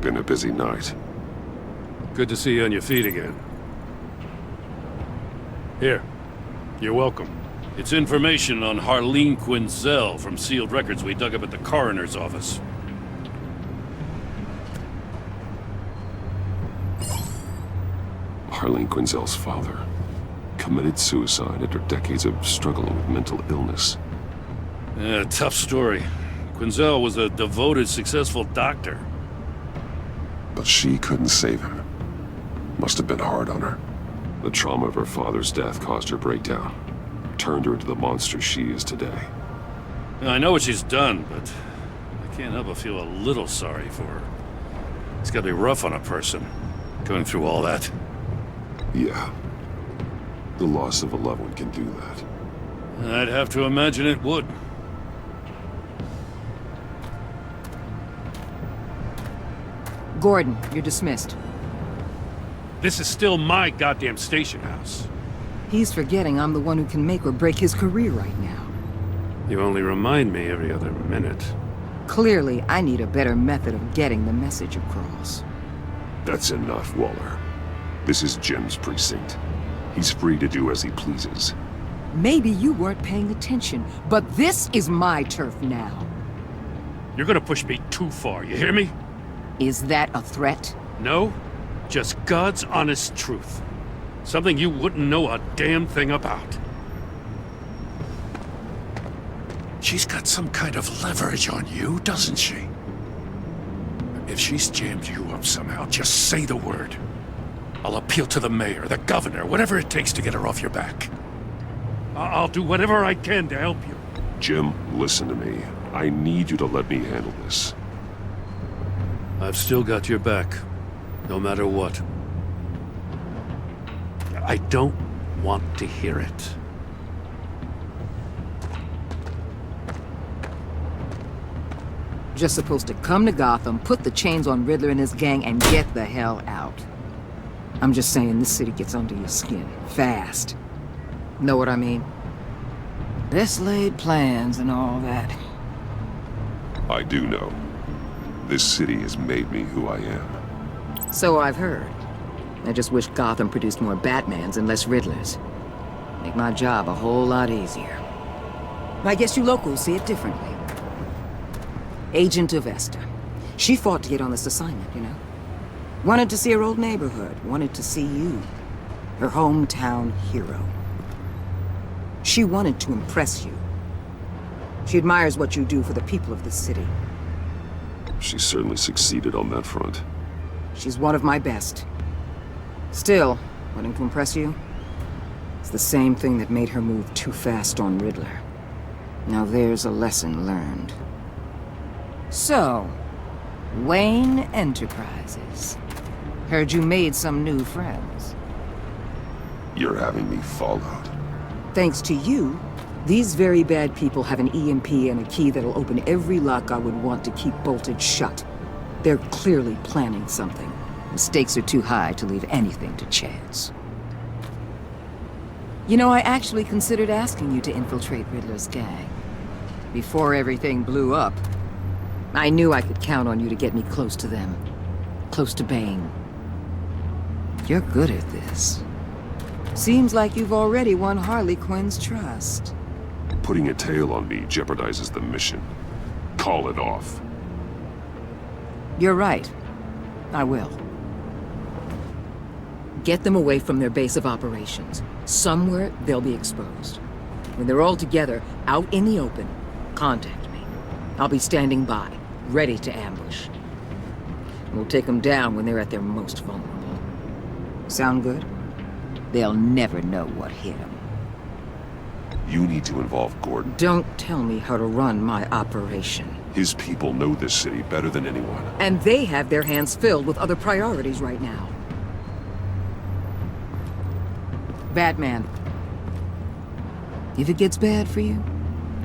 Been a busy night. Good to see you on your feet again. Here, you're welcome. It's information on Harleen Quinzel from sealed records we dug up at the coroner's office. Harleen Quinzel's father committed suicide after decades of struggling with mental illness. Yeah, tough story. Quinzel was a devoted, successful doctor. But she couldn't save him. Must have been hard on her. The trauma of her father's death caused her breakdown. Turned her into the monster she is today. I know what she's done, but I can't help but feel a little sorry for her. It's gotta be rough on a person, going through all that. Yeah. The loss of a loved one can do that. I'd have to imagine it would. Gordon, you're dismissed. This is still my goddamn station house. He's forgetting I'm the one who can make or break his career right now. You only remind me every other minute. Clearly, I need a better method of getting the message across. That's enough, Waller. This is Jim's precinct. He's free to do as he pleases. Maybe you weren't paying attention, but this is my turf now. You're gonna push me too far, you hear me? Is that a threat? No, just God's honest truth. Something you wouldn't know a damn thing about. She's got some kind of leverage on you, doesn't she? If she's jammed you up somehow, just say the word. I'll appeal to the mayor, the governor, whatever it takes to get her off your back. I'll do whatever I can to help you. Jim, listen to me. I need you to let me handle this. I've still got your back, no matter what. I don't want to hear it. Just supposed to come to Gotham, put the chains on Riddler and his gang, and get the hell out. I'm just saying, this city gets under your skin, fast. Know what I mean? This laid plans and all that. I do know. This city has made me who I am. So I've heard. I just wish Gotham produced more Batmans and less Riddlers. Make my job a whole lot easier. I guess you locals see it differently. Agent Avesta. She fought to get on this assignment, you know? Wanted to see her old neighborhood. Wanted to see you. Her hometown hero. She wanted to impress you. She admires what you do for the people of this city. She certainly succeeded on that front. She's one of my best. Still, wanting to impress you? It's the same thing that made her move too fast on Riddler. Now there's a lesson learned. So, Wayne Enterprises. Heard you made some new friends. You're having me followed. Thanks to you, these very bad people have an EMP and a key that'll open every lock I would want to keep bolted shut. They're clearly planning something. The stakes are too high to leave anything to chance. You know, I actually considered asking you to infiltrate Riddler's gang. Before everything blew up. I knew I could count on you to get me close to them. Close to Bane. You're good at this. Seems like you've already won Harley Quinn's trust. Putting a tail on me jeopardizes the mission. Call it off. You're right. I will. Get them away from their base of operations. Somewhere they'll be exposed. When they're all together, out in the open, contact me. I'll be standing by, ready to ambush. We'll take them down when they're at their most vulnerable. Sound good? They'll never know what hit them. You need to involve Gordon. Don't tell me how to run my operation. His people know this city better than anyone. And they have their hands filled with other priorities right now. Batman. If it gets bad for you,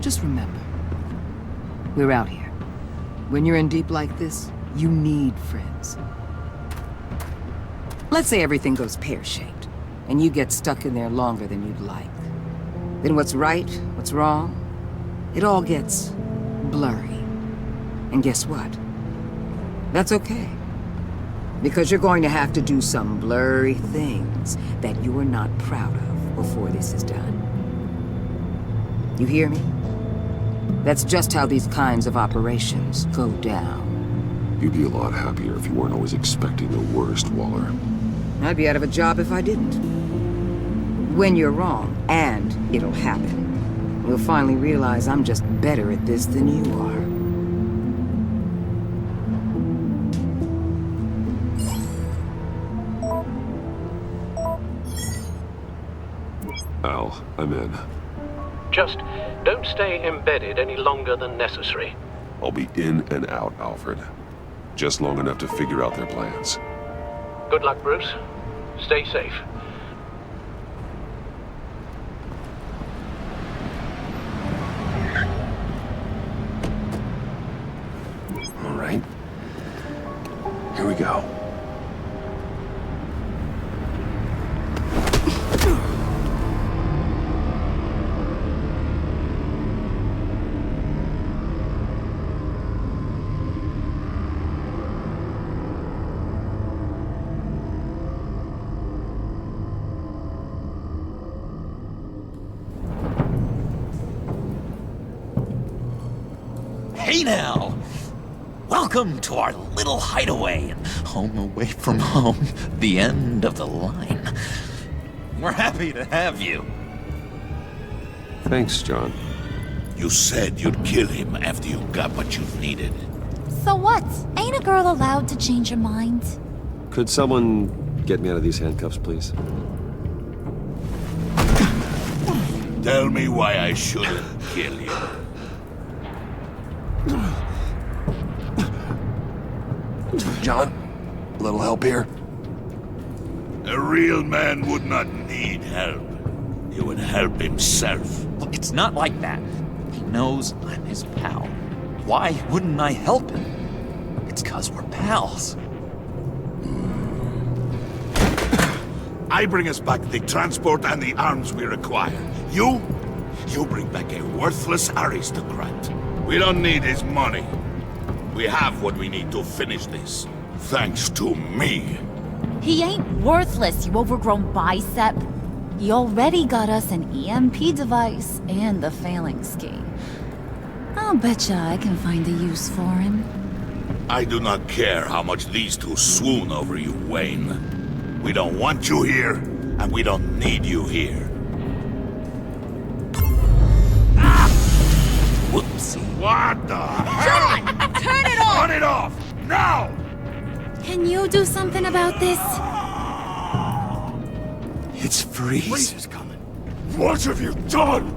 just remember. We're out here. When you're in deep like this, you need friends. Let's say everything goes pear-shaped, and you get stuck in there longer than you'd like. Then what's right, what's wrong, it all gets blurry. And guess what? That's okay. Because you're going to have to do some blurry things that you are not proud of before this is done. You hear me? That's just how these kinds of operations go down. You'd be a lot happier if you weren't always expecting the worst, Waller. I'd be out of a job if I didn't. When you're wrong, and it'll happen, you'll finally realize I'm just better at this than you are. Al, I'm in. Just don't stay embedded any longer than necessary. I'll be in and out, Alfred. Just long enough to figure out their plans. Good luck, Bruce. Stay safe. All right. Here we go. Hey now! Welcome to our little hideaway and home away from home, the end of the line. We're happy to have you. Thanks, John. You said you'd kill him after you got what you needed. So what? Ain't a girl allowed to change her mind? Could someone get me out of these handcuffs, please? Tell me why I shouldn't kill you. John, a little help here? A real man would not need help. He would help himself. Look, it's not like that. He knows I'm his pal. Why wouldn't I help him? It's 'cause we're pals. I bring us back the transport and the arms we require. You bring back a worthless aristocrat. We don't need his money. We have what we need to finish this. Thanks to me. He ain't worthless, you overgrown bicep. He already got us an EMP device and the phalanx key. I'll betcha I can find a use for him. I do not care how much these two swoon over you, Wayne. We don't want you here, and we don't need you here. Ah! Whoopsie. What the hell? John! Turn it off! Turn it off! Now! Can you do something about this? It's Freeze. Freeze is coming. What have you done?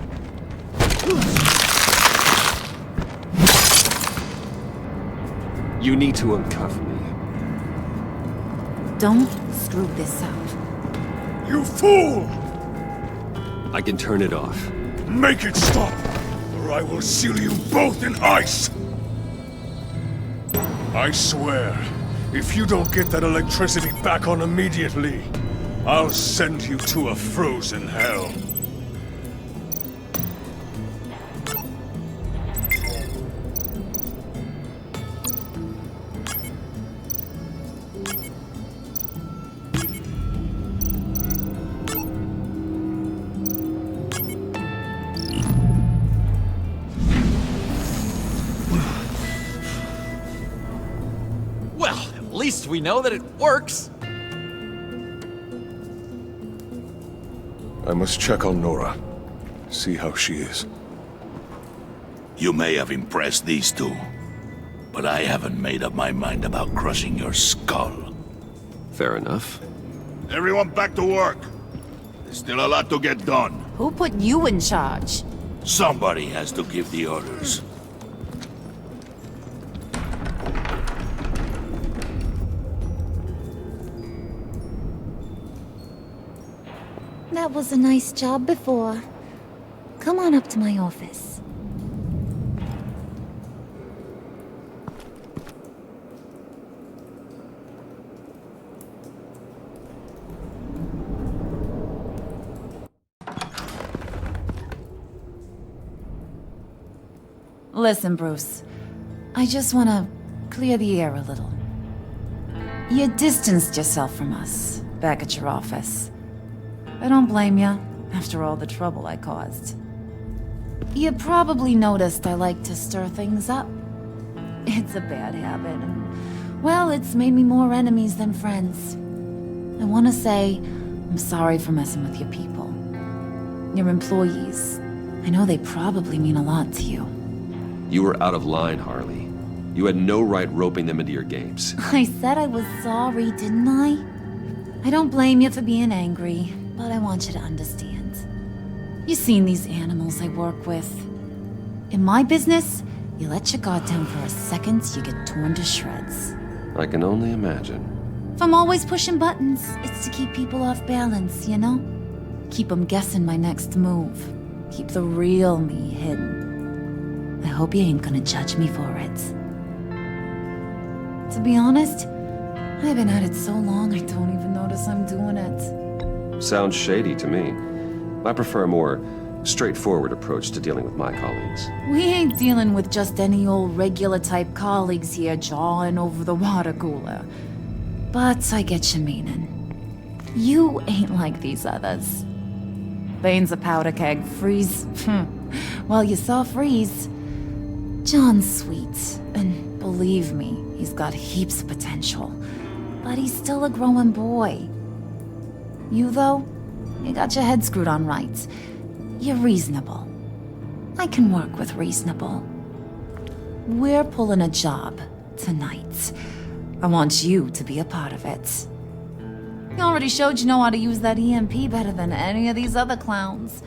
You need to uncuff me. Don't screw this up. You fool! I can turn it off. Make it stop, or I will seal you both in ice! I swear, if you don't get that electricity back on immediately, I'll send you to a frozen hell. least we know that it works. I must check on Nora. See how she is. You may have impressed these two, but I haven't made up my mind about crushing your skull. Fair enough. Everyone back to work. There's still a lot to get done. Who put you in charge? Somebody has to give the orders. That was a nice job before. Come on up to my office. Listen, Bruce. I just want to clear the air a little. You distanced yourself from us back at your office. I don't blame you, after all the trouble I caused. You probably noticed I like to stir things up. It's a bad habit, and, well, it's made me more enemies than friends. I want to say, I'm sorry for messing with your people. Your employees. I know they probably mean a lot to you. You were out of line, Harley. You had no right roping them into your games. I said I was sorry, didn't I? I don't blame you for being angry, but I want you to understand. You've seen these animals I work with. In my business, you let your guard down for a second, you get torn to shreds. I can only imagine. If I'm always pushing buttons, it's to keep people off balance, you know? Keep them guessing my next move. Keep the real me hidden. I hope you ain't gonna judge me for it. To be honest, I've been at it so long I don't even notice I'm doing it. Sounds shady to me. I prefer a more straightforward approach to dealing with my colleagues. We ain't dealing with just any old regular type colleagues here jawing over the water cooler. But I get your meaning. You ain't like these others. Bane's a powder keg, Freeze. Well, you saw Freeze. John's sweet, and believe me, he's got heaps of potential. But he's still a growing boy. You, though, you got your head screwed on right. You're reasonable. I can work with reasonable. We're pulling a job tonight. I want you to be a part of it. You already showed you know how to use that EMP better than any of these other clowns.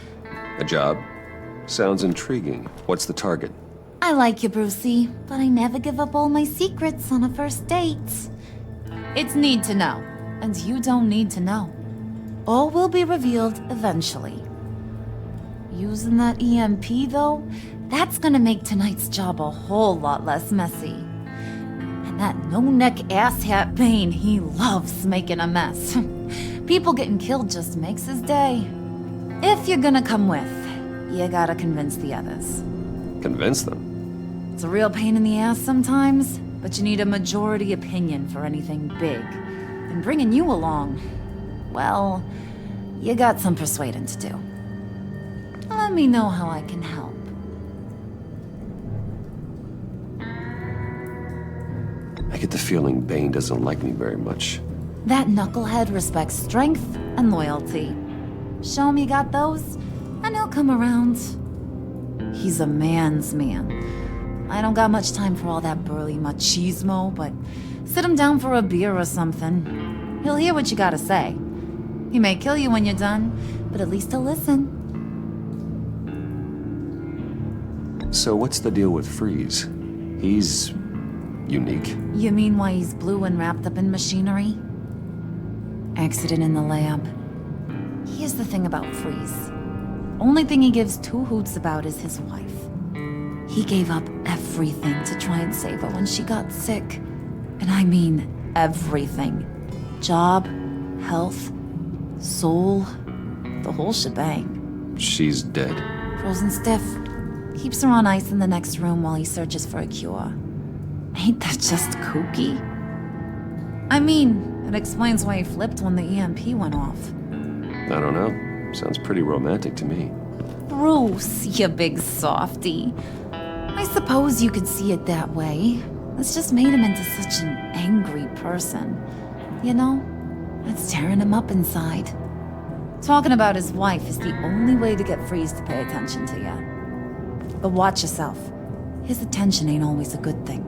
A job? Sounds intriguing. What's the target? I like you, Brucey, but I never give up all my secrets on a first date. It's need to know, and you don't need to know. All will be revealed eventually. Using that EMP, though, that's gonna make tonight's job a whole lot less messy. And that no-neck asshat Bane, he loves making a mess. People getting killed just makes his day. If you're gonna come with, you gotta convince the others. Convince them? It's a real pain in the ass sometimes, but you need a majority opinion for anything big. And bringing you along, well, you got some persuading to do. Let me know how I can help. I get the feeling Bane doesn't like me very much. That knucklehead respects strength and loyalty. Show him you got those, and he'll come around. He's a man's man. I don't got much time for all that burly machismo, but sit him down for a beer or something. He'll hear what you gotta say. He may kill you when you're done, but at least he'll listen. So what's the deal with Freeze? He's unique. You mean why he's blue and wrapped up in machinery? Accident in the lab. Here's the thing about Freeze. Only thing he gives two hoots about is his wife. He gave up everything to try and save her when she got sick. And I mean everything. Job, health, soul, the whole shebang. She's dead. Frozen stiff. Keeps her on ice in the next room while he searches for a cure. Ain't that just kooky? I mean, it explains why he flipped when the EMP went off. I don't know. Sounds pretty romantic to me. Bruce, you big softy. I suppose you could see it that way. It's just made him into such an angry person. You know? It's tearing him up inside. Talking about his wife is the only way to get Freeze to pay attention to you. But watch yourself. His attention ain't always a good thing.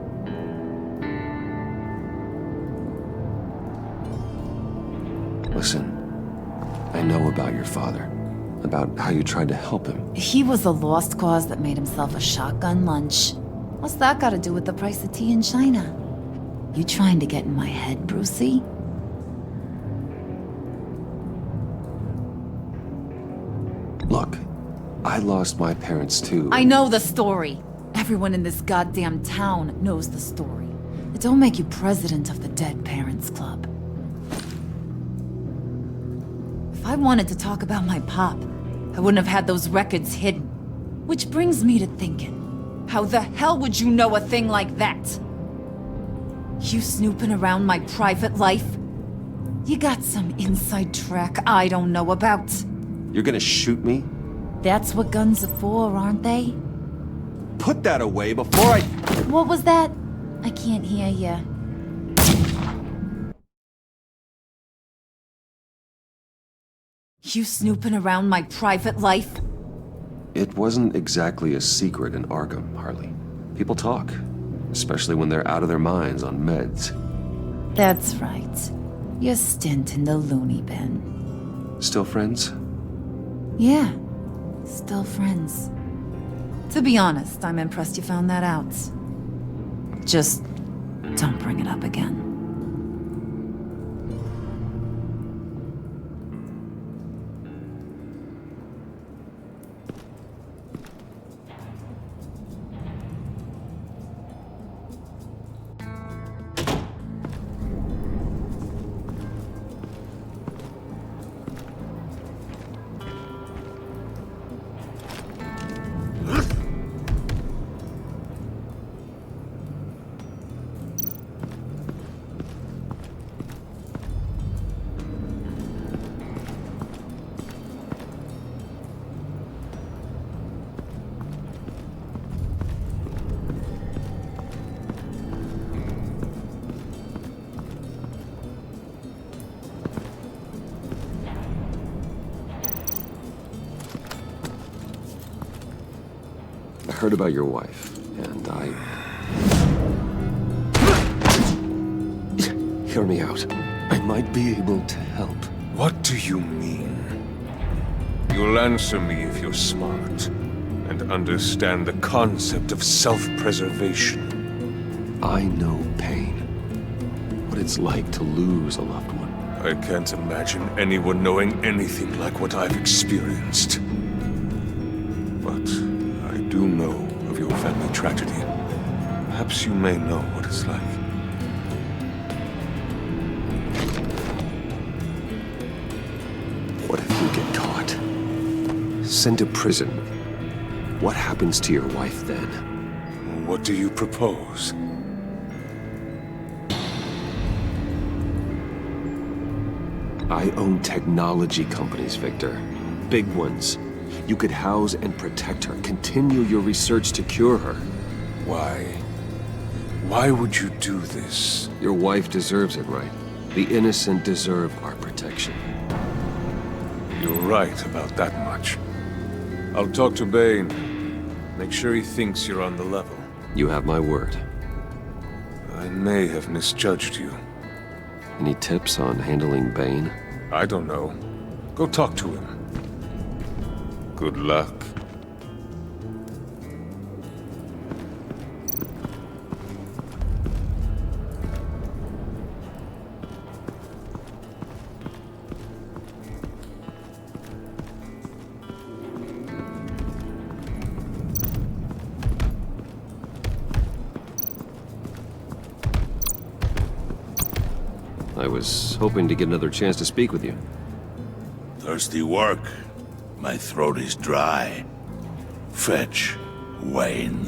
Listen, I know about your father. About how you tried to help him. He was a lost cause that made himself a shotgun lunch. What's that got to do with the price of tea in China? You trying to get in my head, Brucey? Look, I lost my parents too. I know the story. Everyone in this goddamn town knows the story. It don't make you president of the Dead Parents Club. If I wanted to talk about my pop, I wouldn't have had those records hidden. Which brings me to thinking, how the hell would you know a thing like that? You snooping around my private life? You got some inside track I don't know about. You're gonna shoot me? That's what guns are for, aren't they? Put that away before I... What was that? I can't hear ya. You snooping around my private life? It wasn't exactly a secret in Arkham, Harley. People talk, especially when they're out of their minds on meds. That's right. Your stint in the loony bin. Still friends? Yeah, still friends. To be honest, I'm impressed you found that out. Just don't bring it up again. I heard about your wife, and Hear me out. I might be able to help. What do you mean? You'll answer me if you're smart, and understand the concept of self-preservation. I know pain. What it's like to lose a loved one. I can't imagine anyone knowing anything like what I've experienced. But I do know of your family tragedy. Perhaps you may know what it's like. What if you get caught? Sent to prison? What happens to your wife then? What do you propose? I own technology companies, Victor. Big ones. You could house and protect her, continue your research to cure her. Why? Why would you do this? Your wife deserves it, right? The innocent deserve our protection. You're right about that much. I'll talk to Bane. Make sure he thinks you're on the level. You have my word. I may have misjudged you. Any tips on handling Bane? I don't know. Go talk to him. Good luck. I was hoping to get another chance to speak with you. Thirsty work? My throat is dry. Fetch Wayne.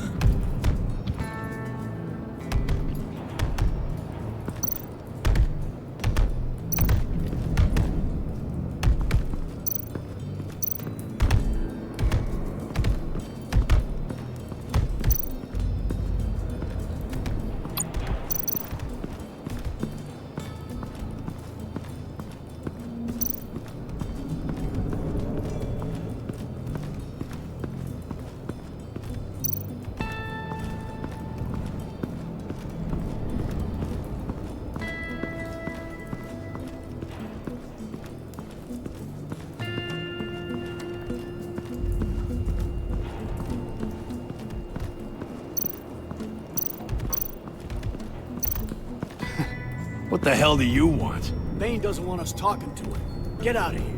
the hell do you want? Bane doesn't want us talking to him. Get out of here.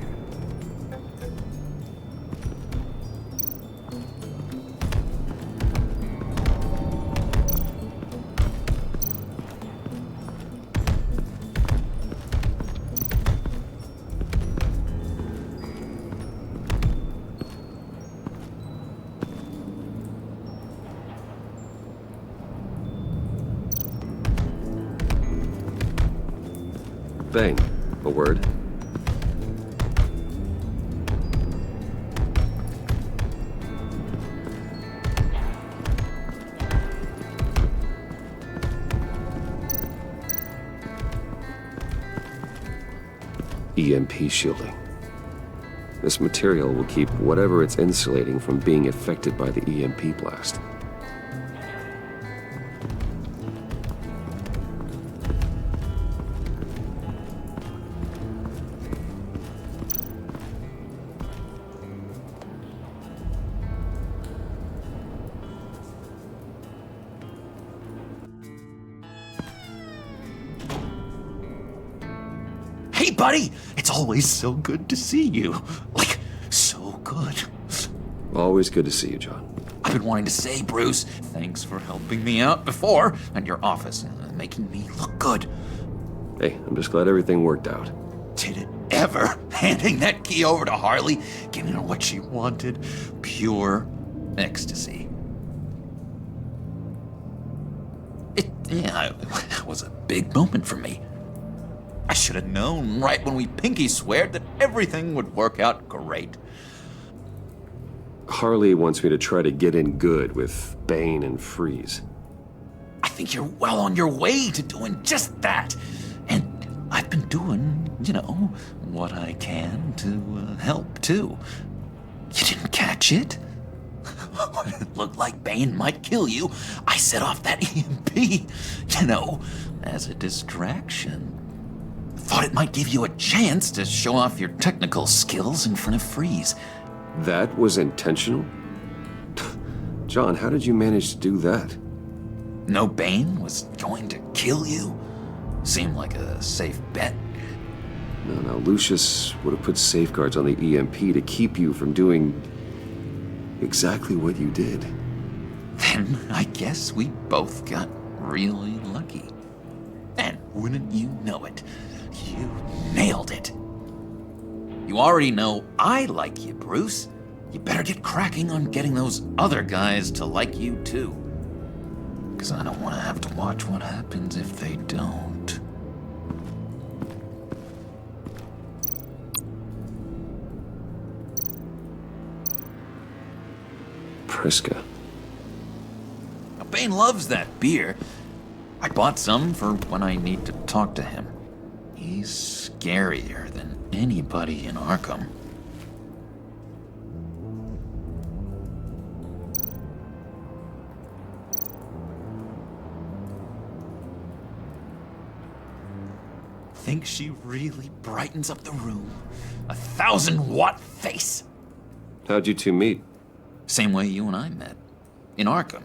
Bane, a word. EMP shielding. This material will keep whatever it's insulating from being affected by the EMP blast. Hey, buddy! It's always so good to see you. Like, so good. Always good to see you, John. I've been wanting to say, Bruce, thanks for helping me out before, and your office, making me look good. Hey, I'm just glad everything worked out. Did it ever? Handing that key over to Harley, giving her what she wanted. Pure ecstasy. It was a big moment for me. I should have known right when we pinky sweared that everything would work out great. Harley wants me to try to get in good with Bane and Freeze. I think you're well on your way to doing just that. And I've been doing, what I can to help, too. You didn't catch it? When it looked like Bane might kill you, I set off that EMP, as a distraction. Thought it might give you a chance to show off your technical skills in front of Freeze. That was intentional? John, how did you manage to do that? No Bane was going to kill you? Seemed like a safe bet. No, Lucius would have put safeguards on the EMP to keep you from doing exactly what you did. Then I guess we both got really lucky. And wouldn't you know it, you nailed it. You already know I like you, Bruce. You better get cracking on getting those other guys to like you, too. Because I don't want to have to watch what happens if they don't. Priska. Now, Bane loves that beer. I bought some for when I need to talk to him. He's scarier than anybody in Arkham. Think she really brightens up the room. 1,000-watt face. How'd you two meet? Same way you and I met. In Arkham.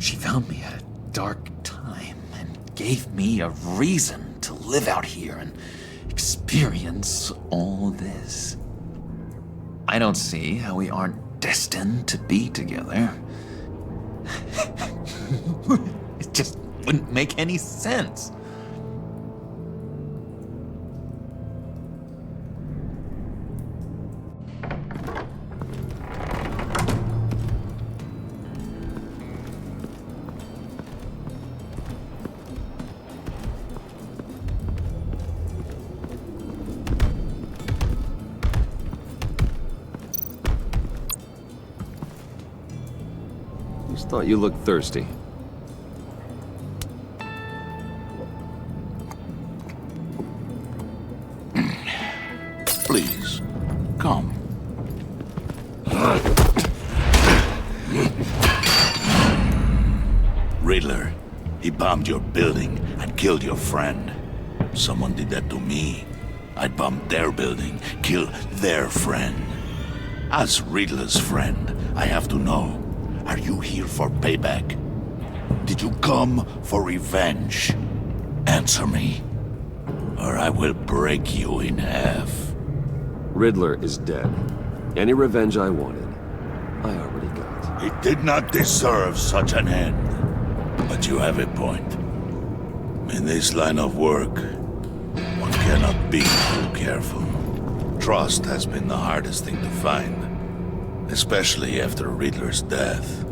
She found me at a dark time and gave me a reason to live out here and experience all this. I don't see how we aren't destined to be together. It just wouldn't make any sense. Just thought you looked thirsty. Please, come. Riddler, he bombed your building and killed your friend. Someone did that to me. I'd bomb their building, kill their friend. As Riddler's friend, I have to know, are you here for payback? Did you come for revenge? Answer me. or I will break you in half. Riddler is dead. Any revenge I wanted, I already got. He did not deserve such an end. But you have a point. In this line of work, one cannot be too careful. Trust has been the hardest thing to find, especially after Riddler's death.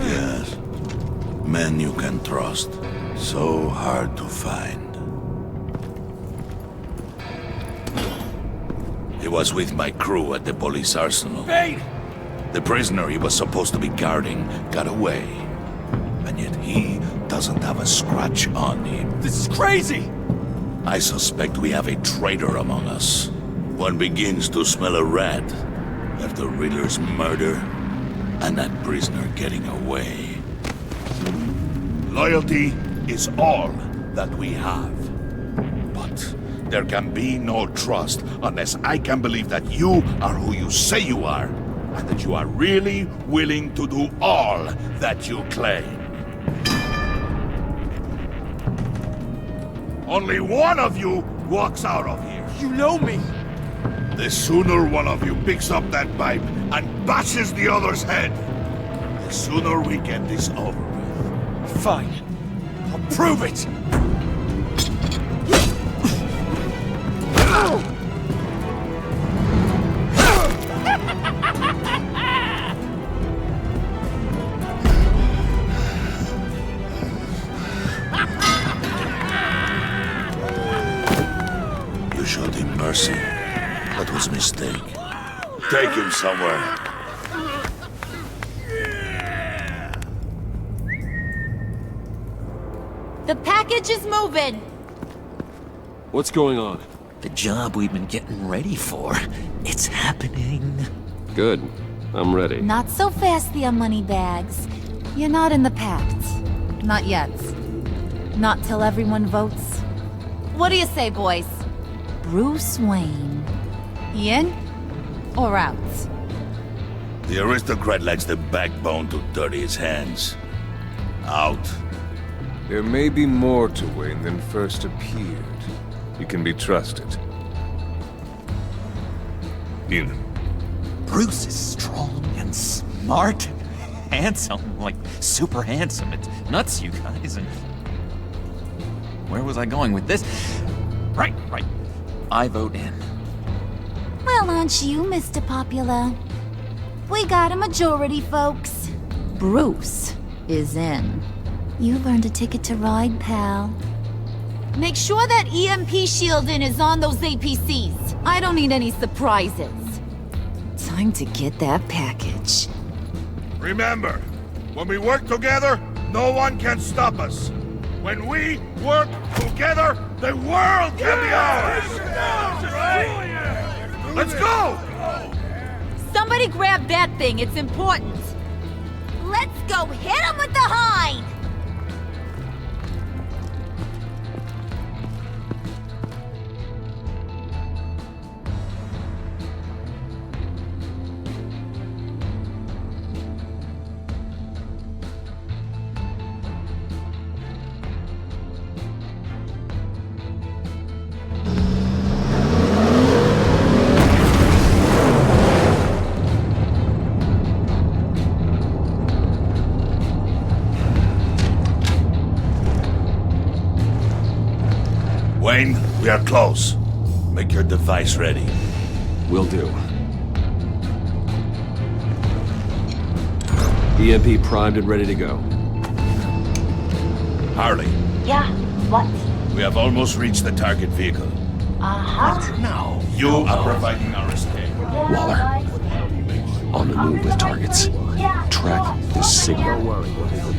Yes, men you can trust, so hard to find. He was with my crew at the police arsenal. Bane! The prisoner he was supposed to be guarding got away. And yet he doesn't have a scratch on him. This is crazy! I suspect we have a traitor among us. One begins to smell a rat after Riddler's murder and that prisoner getting away. Loyalty is all that we have. But there can be no trust unless I can believe that you are who you say you are, and that you are really willing to do all that you claim. Only one of you walks out of here. You know me! The sooner one of you picks up that pipe and bashes the other's head, the sooner we get this over with. Fine. I'll prove it! You showed him mercy. That was a mistake. Take him somewhere. The package is moving. What's going on? The job we've been getting ready for. It's happening. Good. I'm ready. Not so fast, the Moneybags. You're not in the pact. Not yet. Not till everyone votes. What do you say, boys? Bruce Wayne. In or out? The aristocrat lacks the backbone to dirty his hands. Out. There may be more to Wayne than first appeared. He can be trusted. In. Bruce is strong and smart and handsome, like super handsome. It's nuts, you guys. And where was I going with this? Right. I vote in. Well, aren't you, Mr. Popular? We got a majority, folks. Bruce is in. You've earned a ticket to ride, pal. Make sure that EMP shielding is on those APCs. I don't need any surprises. Time to get that package. Remember, when we work together, no one can stop us. When we work together, the world can be ours! Let's go! Somebody grab that thing, it's important. Let's go hit him with the hind! Wayne, we are close. Make your device ready. Will do. EMP primed and ready to go. Harley. Yeah, what? We have almost reached the target vehicle. What? Now, you are providing our escape. Waller. On the move with targets. Track this signal.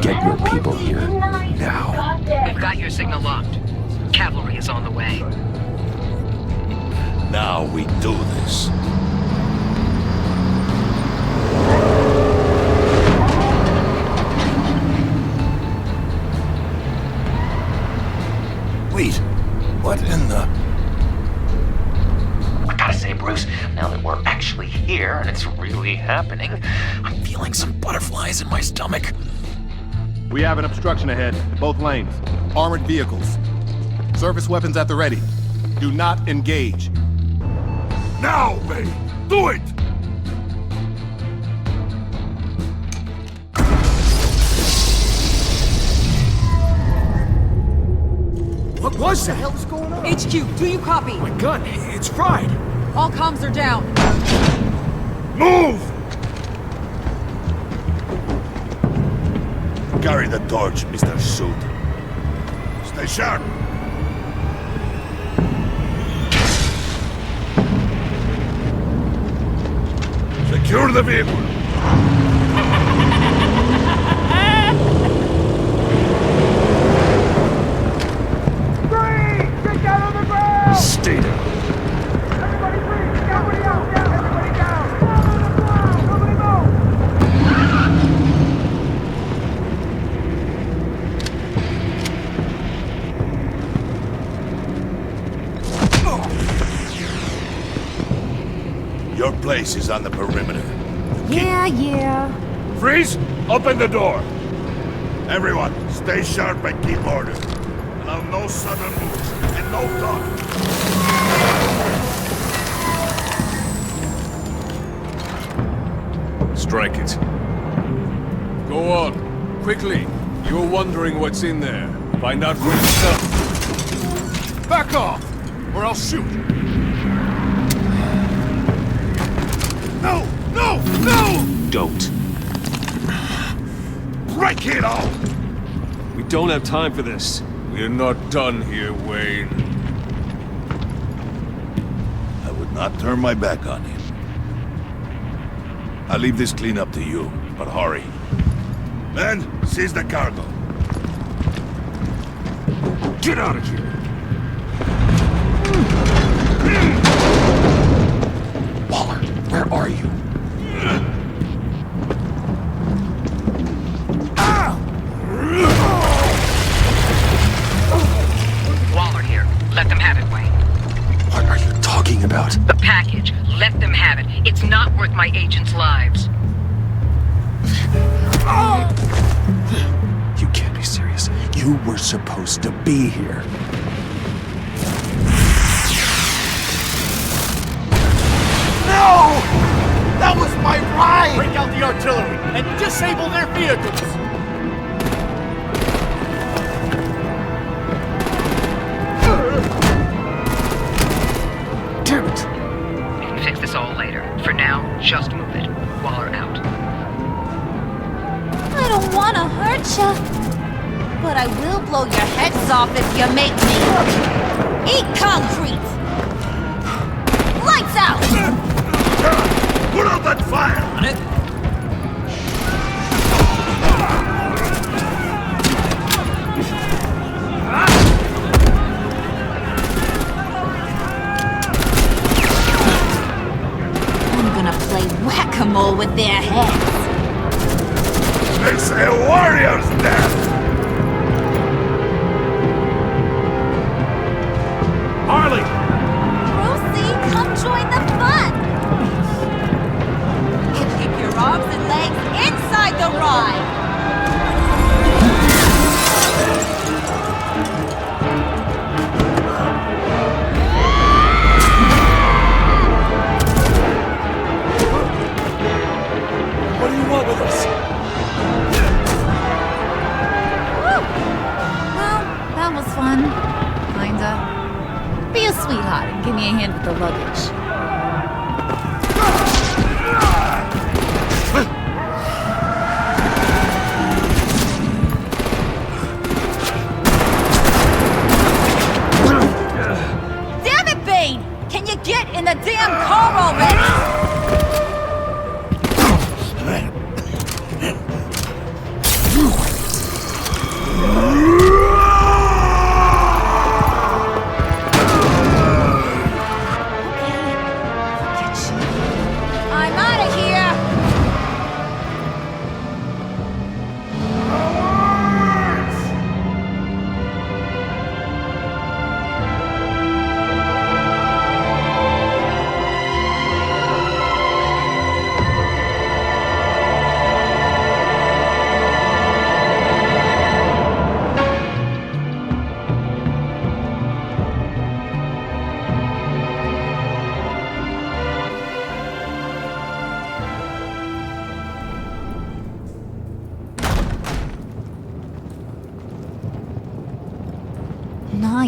Get your people here now. We've got your signal locked. Cavalry is on the way. Now we do this. Wait, what in the... I gotta say, Bruce, now that we're actually here and it's really happening, I'm feeling some butterflies in my stomach. We have an obstruction ahead, both lanes. Armored vehicles. Service weapons at the ready. Do not engage. Now, Bane! Do it! What was that? What the hell is going on? HQ, do you copy? My gun, it's fried. All comms are down. Move! Carry the torch, Mr. Suit. Stay sharp. Secure the vehicle. Stay down. Your place is on the perimeter. Yeah. Freeze! Open the door! Everyone, stay sharp and keep order. Allow no sudden moves and no talk. Strike it. Go on. Quickly. You're wondering what's in there. Find out for yourself. Back off! Or I'll shoot! No! No! No! Don't. Break it all! We don't have time for this. We're not done here, Wayne. I would not turn my back on him. I'll leave this clean up to you, but hurry. Men, seize the cargo. Get out of here! Waller, where are you? Waller here. Let them have it, Wayne. What are you talking about? The package. Let them have it. It's not worth my agents' lives. You can't be serious. You were supposed to be here. No! That was my ride! Break out the artillery and disable their vehicles! Damn it! We can fix this all later. For now, just move it. Waller out. I don't want to hurt ya, but I will blow your heads off if you make me eat concrete. Lights out! Put out that fire! On it. I'm gonna play whack-a-mole with their heads. It's a warrior's death! Harley! Brucey, come join the fun! Keep your arms and legs inside the ride! What do you want with us? Well, that was fun. Kinda. Be a sweetheart and give me a hand with the luggage. Damn it, Bane! Can you get in the damn car already? I'm out of here!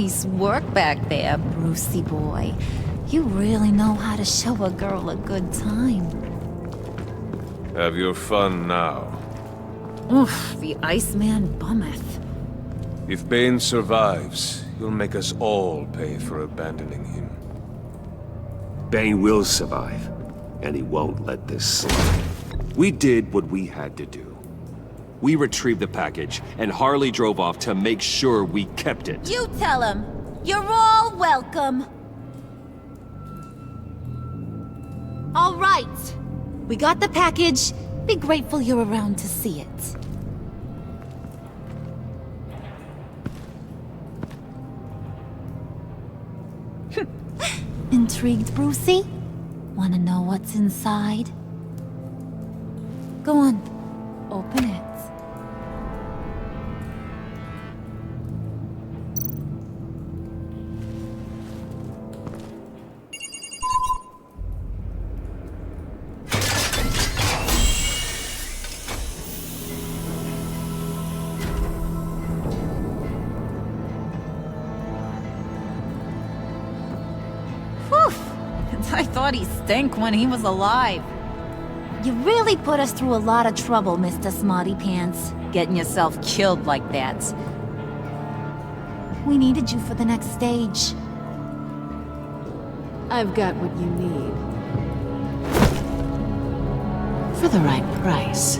Nice work back there, Brucey boy. You really know how to show a girl a good time. Have your fun now. Oof, the Iceman bummeth. If Bane survives, he'll make us all pay for abandoning him. Bane will survive, and he won't let this slide. We did what we had to do. We retrieved the package, and Harley drove off to make sure we kept it. You tell him. You're all welcome. All right. We got the package. Be grateful you're around to see it. Intrigued, Brucey? Wanna know what's inside? Go on. Open it. I thought he stank when he was alive. You really put us through a lot of trouble, Mr. Smarty Pants. Getting yourself killed like that. We needed you for the next stage. I've got what you need. For the right price.